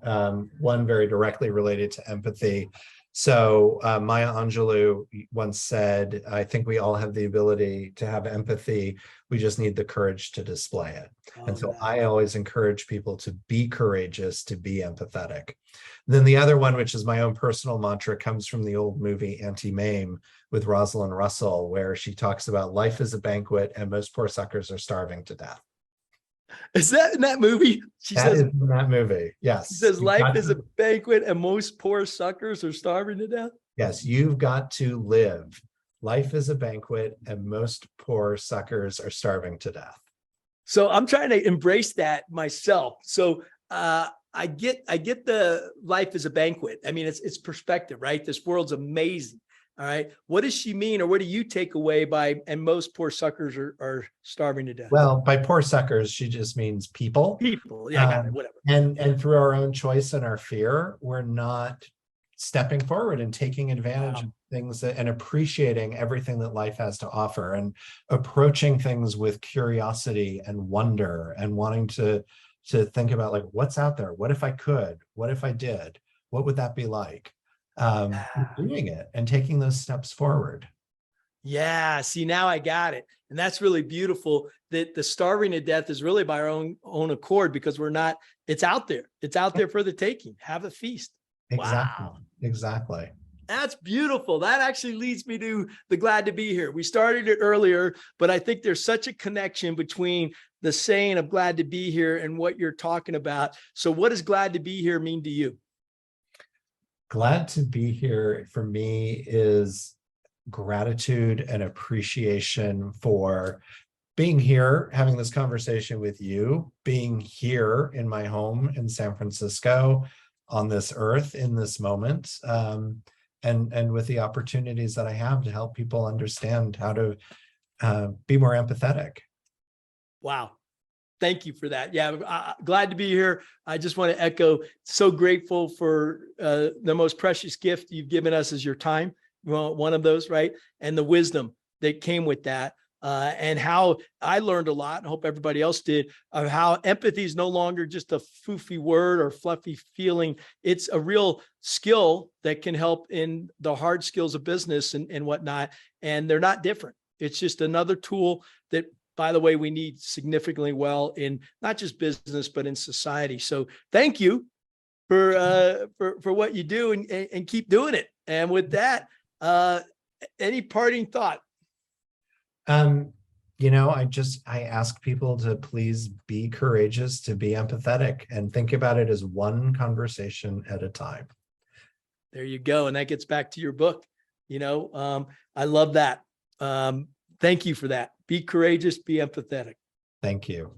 One very directly related to empathy. So Maya Angelou once said, I think we all have the ability to have empathy. We just need the courage to display it. And so I always encourage people to be courageous, to be empathetic. Then the other one, which is my own personal mantra, comes from the old movie Anti-Mame with Rosalind Russell, where she talks about life is a banquet and most poor suckers are starving to death. Is that in that movie? That is in that movie. Yes. She says life is a banquet and most poor suckers are starving to death. Yes, you've got to live. Life is a banquet and most poor suckers are starving to death. So I'm trying to embrace that myself. So I get the life is a banquet. I mean, it's perspective, right? This world's amazing. All right. What does she mean, or what do you take away by, and most poor suckers are starving to death? Well, by poor suckers, she just means people. People. Yeah, I got it. Whatever. And through our own choice and our fear, we're not stepping forward and taking advantage of things and appreciating everything that life has to offer and approaching things with curiosity and wonder and wanting to think about, like, what's out there? What if I could? What if I did? What would that be like? Doing it and taking those steps forward. Yeah. See, now I got it. And that's really beautiful, that the starving to death is really by our own accord, because we're not, it's out there. It's out there for the taking. Have a feast. Exactly. Wow. Exactly. That's beautiful. That actually leads me to the glad to be here. We started it earlier, but I think there's such a connection between the saying of glad to be here and what you're talking about. So what does glad to be here mean to you? Glad to be here for me is gratitude and appreciation for being here, having this conversation with you, being here in my home in San Francisco, on this earth, in this moment, and with the opportunities that I have to help people understand how to be more empathetic. Wow. Thank you for that. Yeah, glad to be here. I just want to echo, so grateful for the most precious gift you've given us is your time. Well, one of those, right? And the wisdom that came with that. And how I learned a lot, and hope everybody else did, of how empathy is no longer just a foofy word or fluffy feeling. It's a real skill that can help in the hard skills of business and whatnot. And they're not different. It's just another tool that, by the way, we need significantly well in not just business, but in society. So thank you for what you do, and keep doing it. And with that, any parting thought? I ask people to please be courageous, to be empathetic, and think about it as one conversation at a time. There you go. And that gets back to your book. I love that. Thank you for that. Be courageous, be empathetic. Thank you.